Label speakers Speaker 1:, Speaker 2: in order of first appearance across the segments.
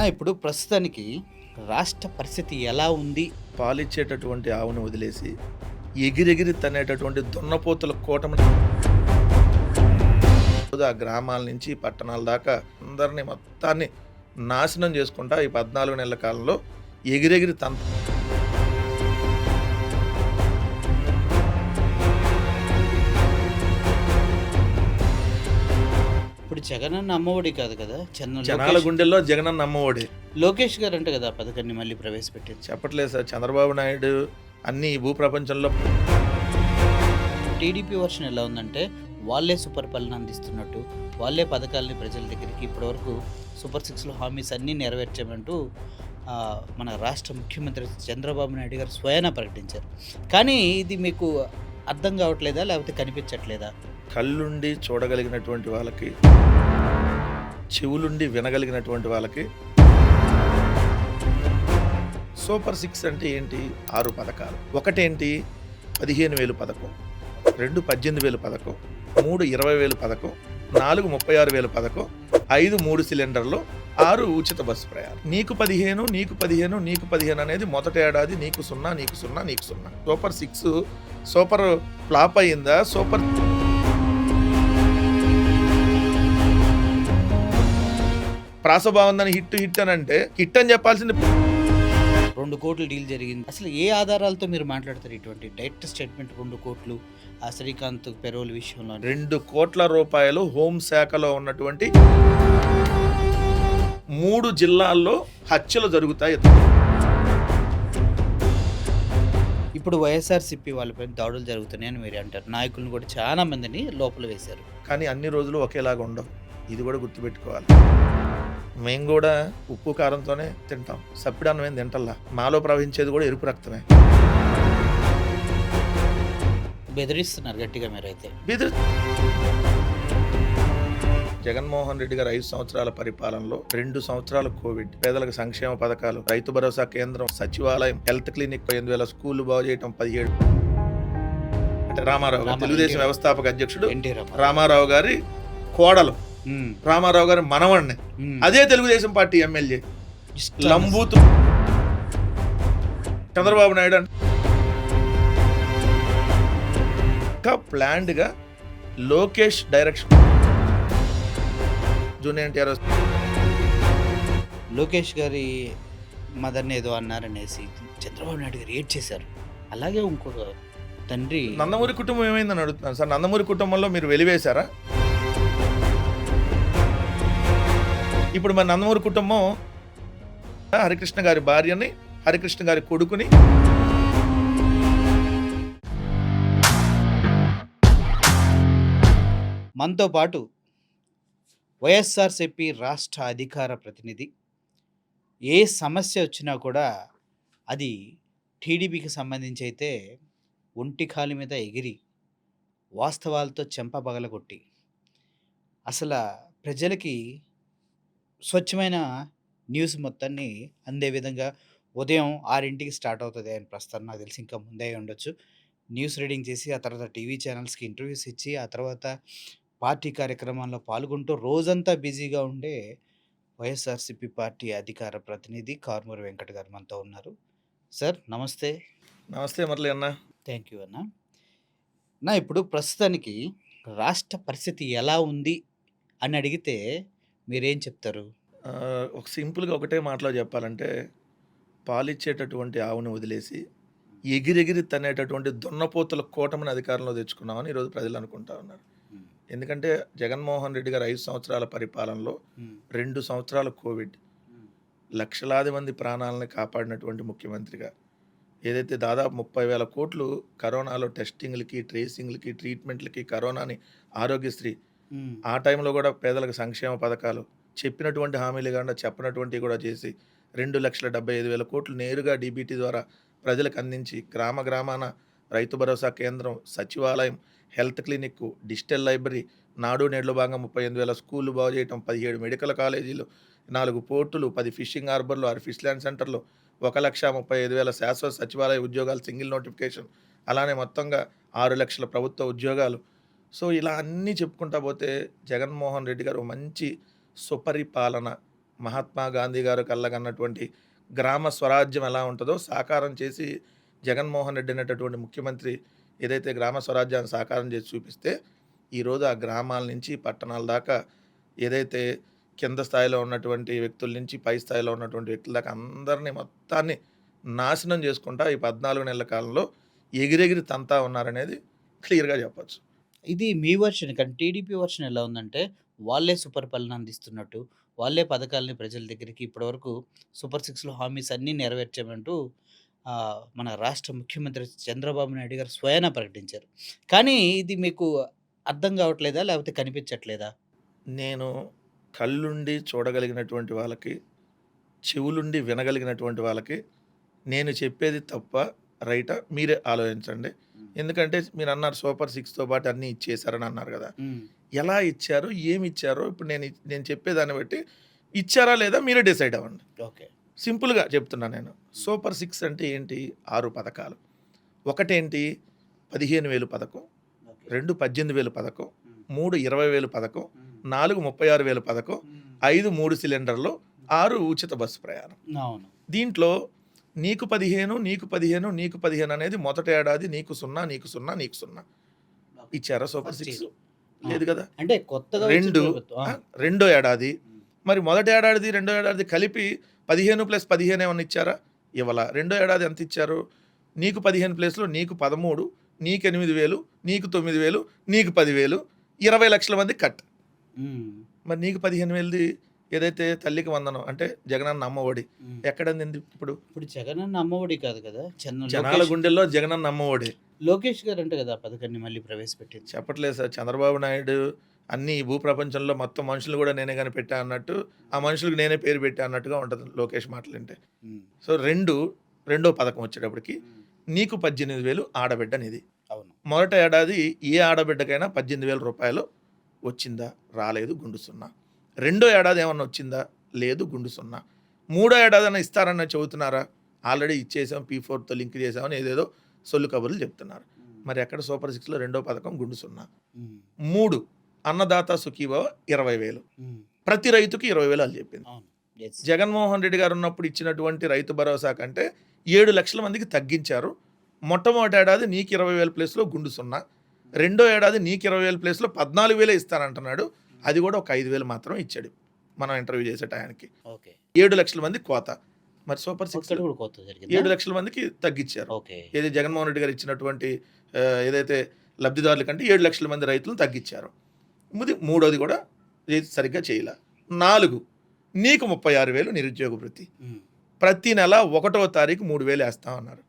Speaker 1: ఇప్పుడు ప్రస్తుతానికి రాష్ట్ర పరిస్థితి ఎలా ఉంది?
Speaker 2: పాలిచ్చేటటువంటి ఆవును వదిలేసి, ఎగిరెగిరి తన్నేటటువంటి దున్నపోతుల కూటమిని ఆ గ్రామాల నుంచి పట్టణాల దాకా అందరిని మొత్తాన్ని నాశనం చేసుకుంటా ఈ 14 నెలల కాలంలో ఎగిరెగిరి
Speaker 1: ఇప్పుడు జగనన్న అమ్మఒడి కాదు కదా!
Speaker 2: జనాల గుండెల్లో జగనన్న అమ్మఒడి.
Speaker 1: లోకేష్ గారంట కదా! ఆ పథకాన్ని మళ్ళీ ప్రవేశపెట్టింది.
Speaker 2: చెప్పట్లేదు సార్, చంద్రబాబు నాయుడు అన్ని ఈ భూప్రపంచంలో
Speaker 1: టీడీపీ వర్షన్ ఎలా ఉందంటే, వాళ్ళే సుపరిపాలన అందిస్తున్నట్టు, వాళ్ళే పథకాలని ప్రజల దగ్గరికి ఇప్పటివరకు సూపర్ సిక్స్‌లో హామీస్ అన్నీ నెరవేర్చామంటూ మన రాష్ట్ర ముఖ్యమంత్రి చంద్రబాబు నాయుడు గారు స్వయానా ప్రకటించారు. కానీ ఇది మీకు అర్థం కావట్లేదా? లేకపోతే కనిపించట్లేదా?
Speaker 2: కళ్ళుండి చూడగలిగినటువంటి వాళ్ళకి, చెవులుండి వినగలిగినటువంటి వాళ్ళకి సూపర్ 6 అంటే ఏంటి? 6 పథకాలు. ఒకటేంటి? 15,000 పథకం, 2 18,000 పథకం, 3 20,000 పథకం, 4 36,000 పథకం, 5 3 సిలిండర్లు, 6 ఉచిత బస్సు ప్రయాణం. నీకు 15 నీకు 15 నీకు 15 అనేది మొదటి ఏడాది నీకు 0 నీకు 0 నీకు 0. సూపర్ 6 సూపర్ ఫ్లాప్ అయిందా? సూపర్ ప్రాస బాగుందని హిట్ అని అంటే హిట్ అని చెప్పాల్సింది.
Speaker 1: 2 కోట్ల డీల్ జరిగింది. అసలు ఏ ఆధారాలతో మీరు మాట్లాడతారు? ఇటువంటి డైరెక్ట్ స్టేట్మెంట్ 2 కోట్లు ఆ శ్రీకాంత్ పెరోల్ విషయంలో
Speaker 2: 2 కోట్ల రూపాయలు హోంశాఖలో ఉన్నటువంటి 3 జిల్లాల్లో హత్యలు జరుగుతాయి.
Speaker 1: ఇప్పుడు వైఎస్ఆర్సీపీ వాళ్ళపై దాడులు జరుగుతున్నాయని మీరు అంటారు. నాయకులను కూడా చాలా మందిని లోపల వేశారు.
Speaker 2: కానీ అన్ని రోజులు ఒకేలాగా ఉండవు. ఇది కూడా గుర్తుపెట్టుకోవాలి. మేము కూడా ఉప్పు కారంతోనే తింటాం, సప్పిడన్నం ఏం తింటల్లా. మాలో ప్రవహించేది కూడా ఎరుపు రక్తమే.
Speaker 1: బెదిరిస్తున్నారు గట్టిగా మీరైతే.
Speaker 2: జగన్మోహన్ రెడ్డి గారు 5 సంవత్సరాల పరిపాలనలో 2 సంవత్సరాలు కోవిడ్, పేదలకు సంక్షేమ పథకాలు, రైతు భరోసా కేంద్రం, సచివాలయం, హెల్త్ క్లినిక్, 5,000 స్కూళ్లు బాగు చేయటం, 17 అంటే రామారావు గారు తెలుగుదేశం వ్యవస్థాపక అధ్యక్షుడు రామారావు గారి కోడలు రామారావు గారి మనవణ్ణి అదే తెలుగుదేశం పార్టీ ఎమ్మెల్యే లంబూతు చంద్రబాబు నాయుడు ఇంకా ప్లాన్డ్ గా లోకేష్ డైరెక్షన్ జూనియర్ ఎన్టీఆర్
Speaker 1: లోకేష్ గారి మదర్ని ఏదో అన్నారనేసి చంద్రబాబు నాయుడు గారు ఏడ్ చేశారు. అలాగే ఇంకొక తండ్రి
Speaker 2: నందమూరి కుటుంబం ఏమైందని అడుగుతున్నాను సార్. నందమూరి కుటుంబంలో మీరు వెలివేశారా? ఇప్పుడు మన నందమూరి కుటుంబం హరికృష్ణ గారి భార్యని, హరికృష్ణ గారి కొడుకుని
Speaker 1: మనతో పాటు వైఎస్ఆర్సీపీ రాష్ట్ర అధికార ప్రతినిధి, ఏ సమస్య వచ్చినా కూడా అది టీడీపీకి సంబంధించి అయితే ఒంటి కాలి మీద ఎగిరి వాస్తవాలతో చెంప పగలగొట్టి అసలు ప్రజలకి స్వచ్ఛమైన న్యూస్ మొత్తాన్ని అందే విధంగా ఉదయం 6కి స్టార్ట్ అవుతుంది ఆయన ప్రస్తుతం. నాకు తెలిసి ఇంకా ముందే ఉండొచ్చు. న్యూస్ రీడింగ్ చేసి ఆ తర్వాత టీవీ ఛానల్స్కి ఇంటర్వ్యూస్ ఇచ్చి ఆ తర్వాత పార్టీ కార్యక్రమాల్లో పాల్గొంటూ రోజంతా బిజీగా ఉండే వైఎస్ఆర్సీపీ పార్టీ అధికార ప్రతినిధి కారుమూరి వెంకట్ గారు మనతో ఉన్నారు. సార్ నమస్తే.
Speaker 2: నమస్తే మురళి అన్న.
Speaker 1: థ్యాంక్ యూ అన్న. ఇప్పుడు ప్రస్తుతానికి రాష్ట్ర పరిస్థితి ఎలా ఉంది అని అడిగితే మీరేం చెప్తారు?
Speaker 2: ఒక సింపుల్గా ఒకటే మాటలో చెప్పాలంటే, పాలిచ్చేటటువంటి ఆవును వదిలేసి ఎగిరెగిరి తన్నేటటువంటి దున్నపోతుల కూటమిని అధికారంలో తెచ్చుకున్నామని ఈరోజు ప్రజలు అనుకుంటా ఉన్నారు. ఎందుకంటే జగన్మోహన్ రెడ్డి గారు 5 సంవత్సరాల పరిపాలనలో 2 సంవత్సరాలు కోవిడ్, లక్షలాది మంది ప్రాణాలను కాపాడినటువంటి ముఖ్యమంత్రిగా, ఏదైతే దాదాపు 30,000 కోట్లు కరోనాలో టెస్టింగ్లకి, ట్రేసింగ్లకి, ట్రీట్మెంట్లకి, కరోనాని ఆరోగ్యశ్రీ, ఆ టైంలో కూడా పేదలకు సంక్షేమ పథకాలు, చెప్పినటువంటి హామీలు కాకుండా చెప్పినటువంటివి కూడా చేసి 2,75,000 కోట్లు నేరుగా డీబీటీ ద్వారా ప్రజలకు అందించి గ్రామాన రైతు భరోసా కేంద్రం, సచివాలయం, హెల్త్ క్లినిక్, డిజిటల్ లైబ్రరీ, నాడు నేడులో భాగంగా 38,000 స్కూళ్ళు బాగు చేయటం, 17 మెడికల్ కాలేజీలు, 4 పోర్టులు, 10 ఫిషింగ్ హార్బర్లు, 6 ఫిష్ ల్యాండ్ సెంటర్లు, 1,35,000 శాశ్వత సచివాలయ ఉద్యోగాలు సింగిల్ నోటిఫికేషన్, అలానే మొత్తంగా 6 లక్షల ప్రభుత్వ ఉద్యోగాలు. సో ఇలా అన్నీ చెప్పుకుంటా పోతే జగన్మోహన్ రెడ్డి గారు మంచి సుపరిపాలన, మహాత్మా గాంధీ గారు కళ్ళగన్నటువంటి గ్రామ స్వరాజ్యం ఎలా ఉంటుందో సాకారం చేసి జగన్మోహన్ రెడ్డి అనేటటువంటి ముఖ్యమంత్రి ఏదైతే గ్రామ స్వరాజ్యాన్ని సాకారం చేసి చూపిస్తే ఈరోజు ఆ గ్రామాల నుంచి పట్టణాల దాకా ఏదైతే కింద స్థాయిలో ఉన్నటువంటి వ్యక్తుల నుంచి పై స్థాయిలో ఉన్నటువంటి వ్యక్తుల దాకా అందరినీ మొత్తాన్ని నాశనం చేసుకుంటా ఈ 14 నెలల కాలంలో ఎగిరెగిరి తంతా ఉన్నారనేది క్లియర్గా చెప్పచ్చు.
Speaker 1: ఇది మీ వర్షన్. కానీ టీడీపీ వర్షన్ ఎలా ఉందంటే, వాళ్ళే సుపరిపాలన అందిస్తున్నట్టు, వాళ్ళే పథకాలని ప్రజల దగ్గరికి ఇప్పటివరకు సూపర్ సిక్స్‌లో హామీస్ అన్నీ నెరవేర్చామంటూ మన రాష్ట్ర ముఖ్యమంత్రి చంద్రబాబు నాయుడు గారు స్వయానా ప్రకటించారు. కానీ ఇది మీకు అర్థం కావట్లేదా? లేకపోతే కనిపించట్లేదా?
Speaker 2: నేను కళ్ళుండి చూడగలిగినటువంటి వాళ్ళకి, చెవులుండి వినగలిగినటువంటి వాళ్ళకి నేను చెప్పేది తప్ప రైటా మీరే ఆలోచించండి. ఎందుకంటే మీరు అన్నారు సూపర్ 6తో పాటు అన్నీ ఇచ్చేసారని అన్నారు కదా. ఎలా ఇచ్చారు, ఏమి ఇచ్చారో ఇప్పుడు నేను చెప్పేదాన్ని బట్టి ఇచ్చారా లేదా మీరే డిసైడ్ అవ్వండి.
Speaker 1: ఓకే.
Speaker 2: సింపుల్గా చెప్తున్నా నేను. సూపర్ 6 అంటే ఏంటి? 6 పథకాలు. ఒకటేంటి 15,000 పథకం, 2 18,000 పథకం, 3 20,000 పథకం, 4 36,000 పథకం, 5 3 సిలిండర్లు, 6 ఉచిత బస్సు ప్రయాణం.
Speaker 1: అవును.
Speaker 2: దీంట్లో నీకు 15 నీకు 15 నీకు 15 అనేది మొదటి ఏడాది నీకు 0 నీకు 0 నీకు 0 ఇచ్చారా సూపర్ 6? లేదు కదా.
Speaker 1: అంటే కొత్తగా వచ్చిన
Speaker 2: రెండు
Speaker 1: ప్రభుత్వం.
Speaker 2: రెండో ఏడాది మరి మొదటి ఏడాది రెండో ఏడాది కలిపి 15 + 15 ఏమన్నా ఇచ్చారా? ఇవ్వాల. రెండో ఏడాది ఎంత ఇచ్చారు? నీకు 15 ప్లేస్లో నీకు 13, నీకు 8,000, నీకు 9,000, నీకు 10,000, 20 లక్షల మంది కట్. మరి నీకు 15,000ది ఏదైతే తల్లికి వందనం అంటే జగనన్న అమ్మఒడి ఎక్కడంది ఇప్పుడు?
Speaker 1: ఇప్పుడు జగనన్న అమ్మఒడి కాదు కదా,
Speaker 2: జనాల గుండెల్లో జగనన్న అమ్మఒడి.
Speaker 1: లోకేష్ గారు అంటే కదా ఆ పథకాన్ని మళ్ళీ ప్రవేశపెట్టింది.
Speaker 2: చెప్పట్లేదు సార్. చంద్రబాబు నాయుడు అన్ని ఈ భూప్రపంచంలో మొత్తం మనుషులు కూడా నేనే కానీ పెట్టా అన్నట్టు, ఆ మనుషులకు నేనే పేరు పెట్టా అన్నట్టుగా ఉంటుంది లోకేష్ మాటలంటే. సో రెండో పథకం వచ్చేటప్పటికి నీకు 18,000 ఆడబిడ్డ నిధి.
Speaker 1: అవును.
Speaker 2: మొదటి ఏడాది ఏ ఆడబిడ్డకైనా 18,000 రూపాయలు వచ్చిందా? రాలేదు, గుండు 0. రెండో ఏడాది ఏమన్నా వచ్చిందా? లేదు, గుండు 0. మూడో ఏడాది అన్న ఇస్తారన్న చెబుతున్నారా? ఆల్రెడీ ఇచ్చేసాం, P4తో లింక్ చేసామని ఏదేదో సొల్లు కబుర్లు చెప్తున్నారు. మరి ఎక్కడ సూపర్ 6లో రెండో పథకం గుండు 0. 3 అన్నదాత సుఖీభవ 20,000 ప్రతి రైతుకి 20,000 అని చెప్పింది. జగన్మోహన్ రెడ్డి గారు ఉన్నప్పుడు ఇచ్చినటువంటి రైతు భరోసా కంటే 7 లక్షల మందికి తగ్గించారు. మొట్టమొదటి ఏడాది నీకు 20,000 ప్లేస్లో గుండు 0, రెండో ఏడాది నీకు 20,000 ప్లేస్లో 14,000 ఇస్తానంటున్నాడు. అది కూడా ఒక 5,000 మాత్రం ఇచ్చాడు మనం ఇంటర్వ్యూ చేసే టయానికి. 7 లక్షల మంది కోత. మరి సూపర్ 6 7 లక్షల మందికి తగ్గించారు. ఏది జగన్మోహన్ రెడ్డి గారు ఇచ్చినటువంటి ఏదైతే లబ్ధిదారుల కంటే 7 లక్షల మంది రైతులను తగ్గించారు. మూడోది కూడా సరిగ్గా చేయలే. 4 నీకు 36,000 నిరుద్యోగ వృత్తి. ప్రతి నెల 1వ తారీఖు 3,000 వేస్తామన్నారు.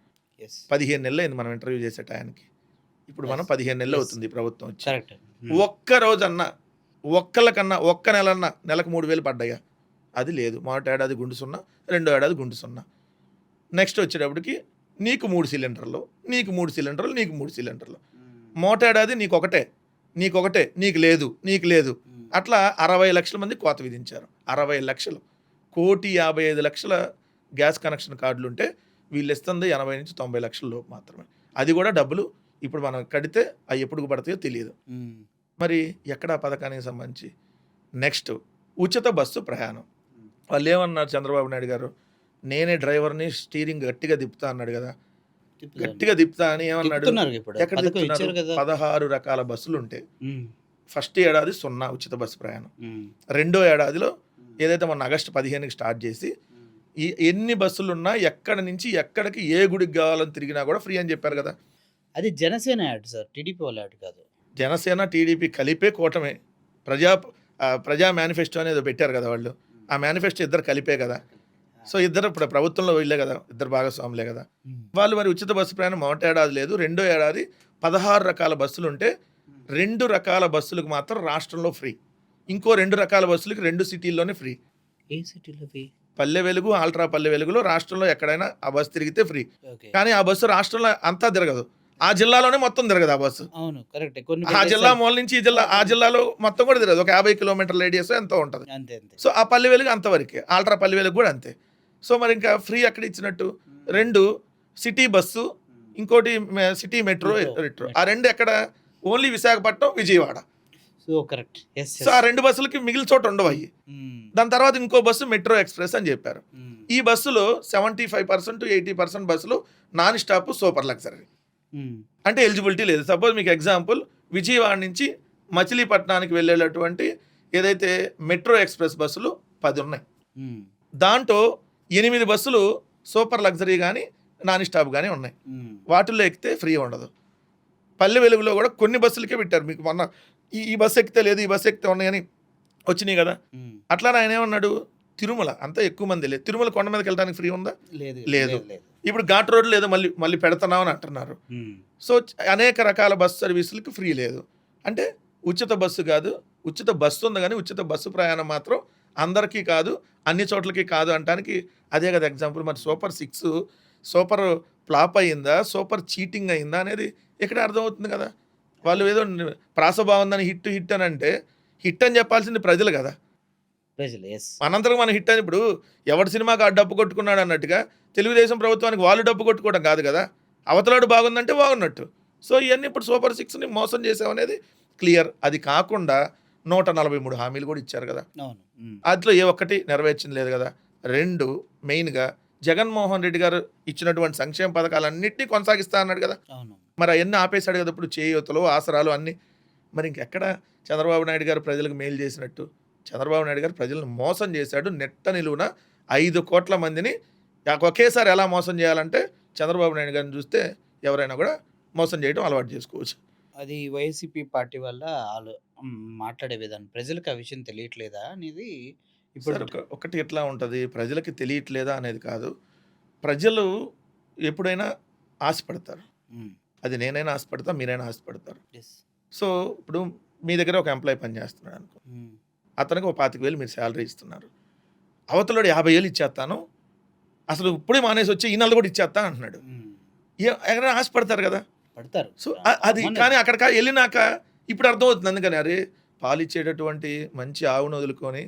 Speaker 2: 15 నెలలు అయింది మనం ఇంటర్వ్యూ చేసే టయానికి. ఇప్పుడు మనం 15 నెలలు అవుతుంది ప్రభుత్వం వచ్చి. ఒక్క రోజన్నా ఒక్కళ్ళకన్నా ఒక్క నెలన్నా నెలకు 3,000 పడ్డాయా? అది లేదు. మొదటి ఏడాది గుండు 0, రెండో ఏడాది గుండు 0. నెక్స్ట్ వచ్చేటప్పటికి నీకు 3 సిలిండర్లు, నీకు 3 సిలిండర్లు, నీకు 3 సిలిండర్లు. మొదటి ఏడాది నీకు ఒకటే, నీకు లేదు, నీకు లేదు. అట్లా 60 లక్షల మంది కోత విధించారు. 60 లక్షలు, 1,55,00,000 గ్యాస్ కనెక్షన్ కార్డులు ఉంటే వీళ్ళు ఇస్తుంది 80 నుంచి 90 లక్షల లోపు మాత్రమే. అది కూడా డబ్బులు ఇప్పుడు మనం కడితే అవి ఎప్పుడు పడతాయో తెలియదు. మరి ఎక్కడ ఆ పథకానికి సంబంధించి? నెక్స్ట్ ఉచిత బస్సు ప్రయాణం. వాళ్ళు ఏమన్నారు చంద్రబాబు నాయుడు గారు? నేనే డ్రైవర్ని, స్టీరింగ్ గట్టిగా తిప్పుతా అన్నాడు కదా. గట్టిగా తిప్పుతా అని ఏమన్నాడు? ఎక్కడ తిప్పుతున్నారు? 16 రకాల బస్సులు ఉంటాయి. ఫస్ట్ ఏడాది 0 ఉచిత బస్సు ప్రయాణం. రెండో ఏడాదిలో ఏదైతే మొన్న ఆగస్టు 15కి స్టార్ట్ చేసి ఎన్ని బస్సులు ఉన్నా ఎక్కడి నుంచి ఎక్కడికి ఏ గుడికి కావాలని తిరిగినా కూడా ఫ్రీ అని చెప్పారు కదా.
Speaker 1: అది జనసేన యాడ్ సార్, టీడీపీ వాళ్ళ యాడ్ కాదు.
Speaker 2: జనసేన టీడీపీ కలిపే కూటమే. ప్రజా మేనిఫెస్టో అనేది పెట్టారు కదా వాళ్ళు. ఆ మేనిఫెస్టో ఇద్దరు కలిపే కదా. సో ఇద్దరు ఇప్పుడు ప్రభుత్వంలో వెళ్ళే కదా, ఇద్దరు భాగస్వాములే కదా వాళ్ళు. మరి ఉచిత బస్సు ప్రయాణం మొదటి ఏడాది లేదు, రెండో ఏడాది 16 రకాల బస్సులు ఉంటే 2 రకాల బస్సులకు మాత్రం రాష్ట్రంలో ఫ్రీ. ఇంకో 2 రకాల బస్సులకి 2 సిటీల్లోనే ఫ్రీ.
Speaker 1: ఏ సిటీలో ఫ్రీ?
Speaker 2: పల్లె వెలుగు, ఆల్ట్రా పల్లె వెలుగులో రాష్ట్రంలో ఎక్కడైనా ఆ బస్సు తిరిగితే ఫ్రీ. కానీ ఆ బస్సు రాష్ట్రంలో అంతా తిరగదు, ఆ జిల్లాలోనే మొత్తం తిరగదు ఆ బస్సు.
Speaker 1: అవును, కరెక్ట్.
Speaker 2: ఆ జిల్లా మూల నుంచి ఆ జిల్లాలో మొత్తం కూడా తిరగదు. ఒక 50 కిలోమీటర్ల రేడియస్ ఎంతో ఉంటుంది. సో ఆ పల్లె వెలుగు అంతవరకే, ఆల్ట్రా పల్లె వెలుగు కూడా అంతే. సో మరి ఇంకా ఫ్రీ ఎక్కడ ఇచ్చినట్టు? 2 సిటీ బస్సు, ఇంకోటి సిటీ మెట్రో. ఆ 2 ఎక్కడ? Only Visakhapatnam, Vijayawada.
Speaker 1: So correct.
Speaker 2: So ఆ 2 బస్సులకి మిగిలిన చోట ఉండవు అయ్యి. దాని తర్వాత ఇంకో బస్సు మెట్రో ఎక్స్‌ప్రెస్ అని చెప్పారు. ఈ బస్సులో 75% 80% బస్సులు నాన్ స్టాప్ సూపర్ లగ్జరీ. అంటే ఎలిజిబిలిటీ లేదు. సపోజ్ మీకు ఎగ్జాంపుల్ విజయవాడ నుంచి మచిలీపట్నానికి వెళ్ళేటటువంటి ఏదైతే మెట్రో ఎక్స్‌ప్రెస్ బస్సులు 10 ఉన్నాయి. దాంట్లో 8 బస్సులు సూపర్ లగ్జరీ కానీ నాన్ స్టాప్ కానీ ఉన్నాయి. వాటిల్లో ఎక్కితే ఫ్రీ ఉండదు. పల్లె వెలుగులో కూడా కొన్ని బస్సులకే పెట్టారు. మీకు మొన్న ఈ బస్సు ఎక్కితే లేదు, ఈ బస్సు ఎక్కితే ఉన్నాయని వచ్చినాయి కదా. అట్లానే ఆయన ఏమన్నాడు, తిరుమల అంతా ఎక్కువ మంది లేదు, తిరుమల కొండ మీదకి వెళ్ళడానికి ఫ్రీ ఉందా? లేదు. ఇప్పుడు ఘాట్ రోడ్లు ఏదో మళ్ళీ పెడుతున్నామని అంటున్నారు. సో అనేక రకాల బస్సు సర్వీసులకు ఫ్రీ లేదు. అంటే ఉచిత బస్సు కాదు, ఉచిత బస్సు ఉంది కానీ ఉచిత బస్సు ప్రయాణం మాత్రం అందరికీ కాదు, అన్ని చోట్లకి కాదు అంటానికి అదే కదా ఎగ్జాంపుల్. మరి సూపర్ 6 సూపర్ ఫ్లాప్ అయ్యిందా, సూపర్ చీటింగ్ అయిందా అనేది ఇక్కడ అర్థమవుతుంది కదా. వాళ్ళు ఏదో ప్రాస బాగుందని హిట్ అని అంటే హిట్ అని చెప్పాల్సింది ప్రజలు కదా. అనంతరం మన హిట్ అని ఇప్పుడు ఎవరి సినిమాకి ఆ డబ్బు కొట్టుకున్నాడు అన్నట్టుగా తెలుగుదేశం ప్రభుత్వానికి వాళ్ళు డబ్బు కొట్టుకోవడం కాదు కదా. అవతలాడు బాగుందంటే బాగున్నట్టు. సో ఇవన్నీ ఇప్పుడు సూపర్ 6ని మోసం చేసామనేది క్లియర్. అది కాకుండా 143 హామీలు కూడా ఇచ్చారు కదా. అందులో ఏ ఒక్కటి నెరవేర్చింది లేదు కదా. 2 మెయిన్గా జగన్మోహన్ రెడ్డి గారు ఇచ్చినటువంటి సంక్షేమ పథకాలన్నింటినీ కొనసాగిస్తా అన్నాడు కదా. మరి అవన్నీ ఆపేశాడు కదా. ఇప్పుడు చేయూతలు, ఆసరాలు అన్నీ. మరి ఇంకెక్కడ చంద్రబాబు నాయుడు గారు ప్రజలకు మేలు చేసినట్టు? చంద్రబాబు నాయుడు గారు ప్రజలను మోసం చేశాడు. నెట్ట నిలువున 5 కోట్ల మందిని ఒకేసారి ఎలా మోసం చేయాలంటే చంద్రబాబు నాయుడు గారిని చూస్తే ఎవరైనా కూడా మోసం చేయడం అలవాటు చేసుకోవచ్చు.
Speaker 1: అది వైసీపీ పార్టీ వల్ల వాళ్ళు మాట్లాడే విధానం ప్రజలకు ఆ విషయం తెలియట్లేదా అనేది ఇప్పుడు
Speaker 2: ఒకటి ఎట్లా ఉంటుంది, ప్రజలకి తెలియట్లేదా అనేది కాదు. ప్రజలు ఎప్పుడైనా ఆశపడతారు. అది నేనైనా ఆశపడతా, మీరైనా ఆశపడతారు. సో ఇప్పుడు మీ దగ్గర ఒక ఎంప్లాయీ పనిచేస్తున్నాడు అనుకో, అతనికి ఒక 25,000 మీరు శాలరీ ఇస్తున్నారు. అవతలోడు 50,000 ఇచ్చేస్తాను, అసలు ఇప్పుడే మానేసి వచ్చి ఈ నెల కూడా ఇచ్చేస్తా అంటున్నాడు. ఎవరైనా ఆశపడతారు కదా.
Speaker 1: పడతారు.
Speaker 2: సో అది కానీ అక్కడికి వెళ్ళినాక ఇప్పుడు అర్థమవుతుంది. అందుకని అరే పాలిచ్చేటటువంటి మంచి ఆవును వదులుకొని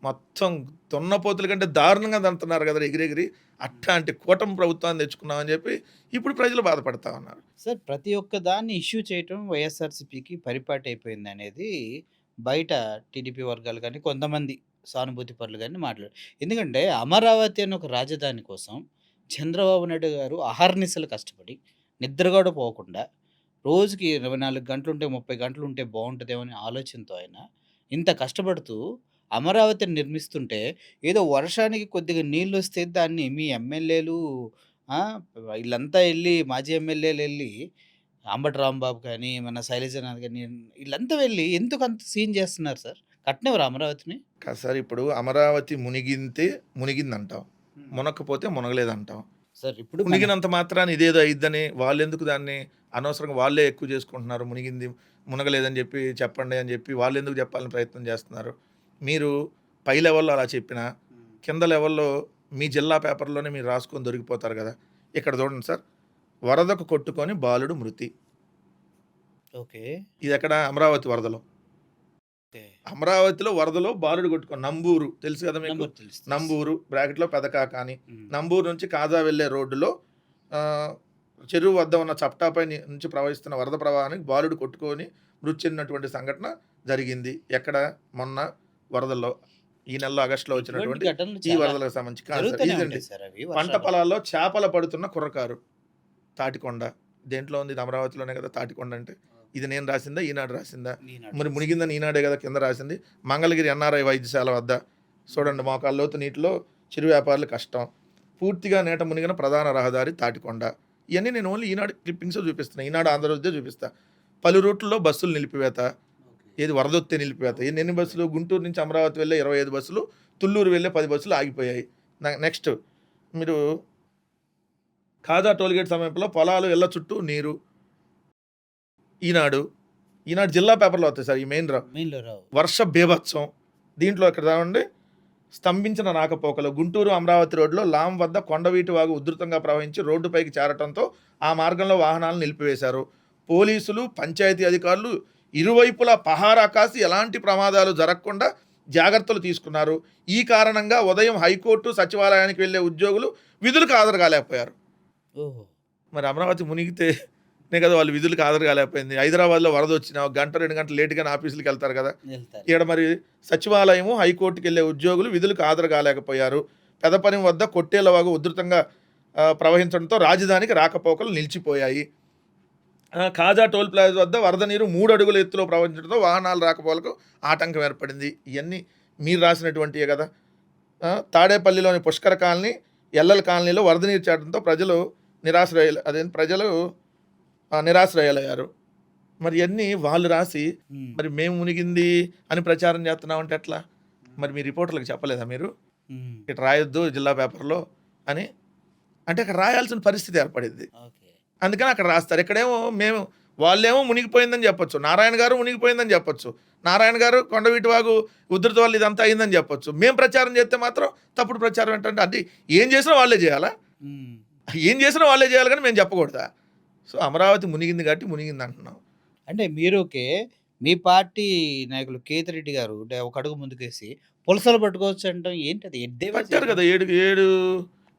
Speaker 2: మొత్తం దున్నపోతుల కంటే దారుణంగా దంతున్నారు కదా ఎగిరెగిరి. అట్లాంటి కూటమి ప్రభుత్వాన్ని తెచ్చుకున్నామని చెప్పి ఇప్పుడు ప్రజలు బాధపడతా ఉన్నారు.
Speaker 1: సార్ ప్రతి ఒక్క దాన్ని ఇష్యూ చేయటం వైఎస్ఆర్సీపీకి పరిపాటి అయిపోయింది అనేది బయట టీడీపీ వర్గాలు కానీ కొంతమంది సానుభూతి పరులు కానీ మాట్లాడారు. ఎందుకంటే అమరావతి అనే ఒక రాజధాని కోసం చంద్రబాబు నాయుడు గారు అహర్నిశలు కష్టపడి నిద్ర కూడా పోకుండా రోజుకి 24 గంటలు ఉంటే 30 గంటలు ఉంటే బాగుంటుందేమో అనే ఆలోచనతో ఆయన ఇంత కష్టపడుతూ అమరావతిని నిర్మిస్తుంటే ఏదో వర్షానికి కొద్దిగా నీళ్ళు వస్తే దాన్ని మీ ఎమ్మెల్యేలు వీళ్ళంతా వెళ్ళి మాజీ ఎమ్మెల్యేలు వెళ్ళి అంబటి రాంబాబు కానీ మన శైలజనాథ్ కానీ వీళ్ళంతా వెళ్ళి ఎందుకు అంత సీన్ చేస్తున్నారు సార్? కట్టినవారు అమరావతిని
Speaker 2: కాదు సార్. ఇప్పుడు అమరావతి మునిగిందంటాం, మునక్కపోతే మునగలేదంటాం.
Speaker 1: సార్ ఇప్పుడు
Speaker 2: మునిగినంత మాత్రాన్ని ఇదేదో అయిద్దని వాళ్ళు ఎందుకు దాన్ని అనవసరంగా వాళ్ళే ఎక్కువ చేసుకుంటున్నారు. మునగలేదని చెప్పి చెప్పండి అని చెప్పి వాళ్ళు ఎందుకు చెప్పాలని ప్రయత్నం చేస్తున్నారు. మీరు పై లెవెల్లో అలా చెప్పినా కింద లెవెల్లో మీ జిల్లా పేపర్లోనే మీరు రాసుకొని దొరికిపోతారు కదా. ఇక్కడ చూడండి సార్, వరదకు కొట్టుకొని బాలుడు మృతి.
Speaker 1: ఓకే,
Speaker 2: ఇది ఎక్కడ? అమరావతి వరదలో. అమరావతిలో వరదలో బాలుడు కొట్టుకొని నంబూరు తెలుసు కదా మీకు. నంబూరు బ్రాకెట్లో పెదకాక అని. నంబూరు నుంచి కాజా వెళ్ళే రోడ్డులో చెరువు వద్ద ఉన్న చప్టాపై నుంచి ప్రవహిస్తున్న వరద ప్రవాహానికి బాలుడు కొట్టుకొని మృతి చెందినటువంటి సంఘటన జరిగింది. ఎక్కడ? మొన్న వరదల్లో ఈ నెలలో ఆగస్టులో వచ్చినటువంటి ఈ వరదలకు సంబంధించి కాదు సార్. ఇదండి పంట పొలాల్లో చేపలు పడుతున్న కుర్రకారు. తాటికొండ దేంట్లో ఉంది? ఇది అమరావతిలోనే కదా తాటికొండ అంటే. ఇది నేను రాసిందా, ఈనాడు రాసిందా? మరి మునిగిందని ఈనాడే కదా కింద రాసింది. మంగళగిరి ఎన్ఆర్ఐ వైద్యశాల వద్ద చూడండి, మోకాళ్ళ లోతు నీటిలో చిరు వ్యాపారులు కష్టం. పూర్తిగా నీట మునిగిన ప్రధాన రహదారి తాటికొండ. ఇవన్నీ నేను ఓన్లీ ఈనాడు క్లిప్పింగ్స్ చూపిస్తున్నా, ఈనాడు ఆంధ్రజ్యోతి చూపిస్తా. పలు రూట్లలో బస్సులు నిలిపివేత. ఏది వరదొత్తే నిలిపివేత. ఎన్ని బస్సులు? గుంటూరు నుంచి అమరావతి వెళ్ళే 25 బస్సులు, తుళ్ళూరు వెళ్ళే 10 బస్సులు ఆగిపోయాయి. నెక్స్ట్ మీరు కాజా టోల్గేట్ సమీపంలో పొలాలు ఇళ్ల చుట్టూ నీరు. ఈనాడు జిల్లా పేపర్లో వస్తాయి సార్. ఈ మెయిన్ రావు. వర్ష బీభత్సం. దీంట్లో ఇక్కడ రావండి, స్తంభించిన రాకపోకలు. గుంటూరు అమరావతి రోడ్లో లాం వద్ద కొండవీటి వాగు ఉధృతంగా ప్రవహించి రోడ్డుపైకి చేరటంతో ఆ మార్గంలో వాహనాలను నిలిపివేశారు. పోలీసులు, పంచాయతీ అధికారులు ఇరువైపులా పహారా కాసి ఎలాంటి ప్రమాదాలు జరగకుండా జాగ్రత్తలు తీసుకున్నారు. ఈ కారణంగా ఉదయం హైకోర్టు, సచివాలయానికి వెళ్ళే ఉద్యోగులు విధులకు హాజరు కాలేకపోయారు. మరి అమరావతి మునిగితే నే కదా వాళ్ళు విధులకు హాజరు కాలేకపోయింది. హైదరాబాద్లో వరద వచ్చినా 1 గంట 2 గంటలు లేట్గానే ఆఫీసులకు వెళ్తారు కదా.
Speaker 1: వెళ్తారు.
Speaker 2: ఇక్కడ మరి సచివాలయము హైకోర్టుకి వెళ్ళే ఉద్యోగులు విధులకు హాజరు కాలేకపోయారు. పెదపని వద్ద కొట్టేళ్ల వాగు ఉధృతంగా ప్రవహించడంతో రాజధానికి రాకపోకలు నిలిచిపోయాయి. కాజా టోల్ ప్లాజా వద్ద వరద నీరు 3 అడుగుల ఎత్తులో ప్రవహించడంతో వాహనాలు రాకపోకలకు ఆటంకం ఏర్పడింది. ఇవన్నీ మీరు రాసినటువంటివే కదా. తాడేపల్లిలోని పుష్కర కాలనీ, ఎల్లల కాలనీలో వరద నీరు చేరడంతో ప్రజలు నిరాశ్రయాలయ్యారు. మరి ఇవన్నీ వాళ్ళు రాసి మరి మేము మునిగింది అని ప్రచారం చేస్తున్నామంటే ఎట్లా? మరి మీ రిపోర్టర్లకు చెప్పలేదా మీరు ఇటు రాయొద్దు జిల్లా పేపర్లో అని? అంటే అక్కడ రాయాల్సిన పరిస్థితి ఏర్పడింది. అందుకని అక్కడ రాస్తారు. ఇక్కడేమో వాళ్ళేమో మునిగిపోయిందని చెప్పొచ్చు, నారాయణ గారు మునిగిపోయిందని చెప్పొచ్చు, నారాయణ గారు కొండవీటి వాగు ఉధృతి వల్ల ఇదంతా అయిందని చెప్పొచ్చు. మేము ప్రచారం చేస్తే మాత్రం తప్పుడు ప్రచారం ఏంటంటే అది ఏం చేసినా వాళ్ళే చేయాలా? ఏం చేసినా వాళ్ళే చేయాలి కానీ మేము చెప్పకూడదా? సో అమరావతి మునిగింది కాబట్టి మునిగింది అంటున్నాం.
Speaker 1: అంటే మీరుకే మీ పార్టీ నాయకులు కేతిరెడ్డి గారు ఒక అడుగు ముందుకేసి పులసలు పట్టుకోవచ్చు అంటాం ఏంటది?
Speaker 2: పట్టారు కదా 7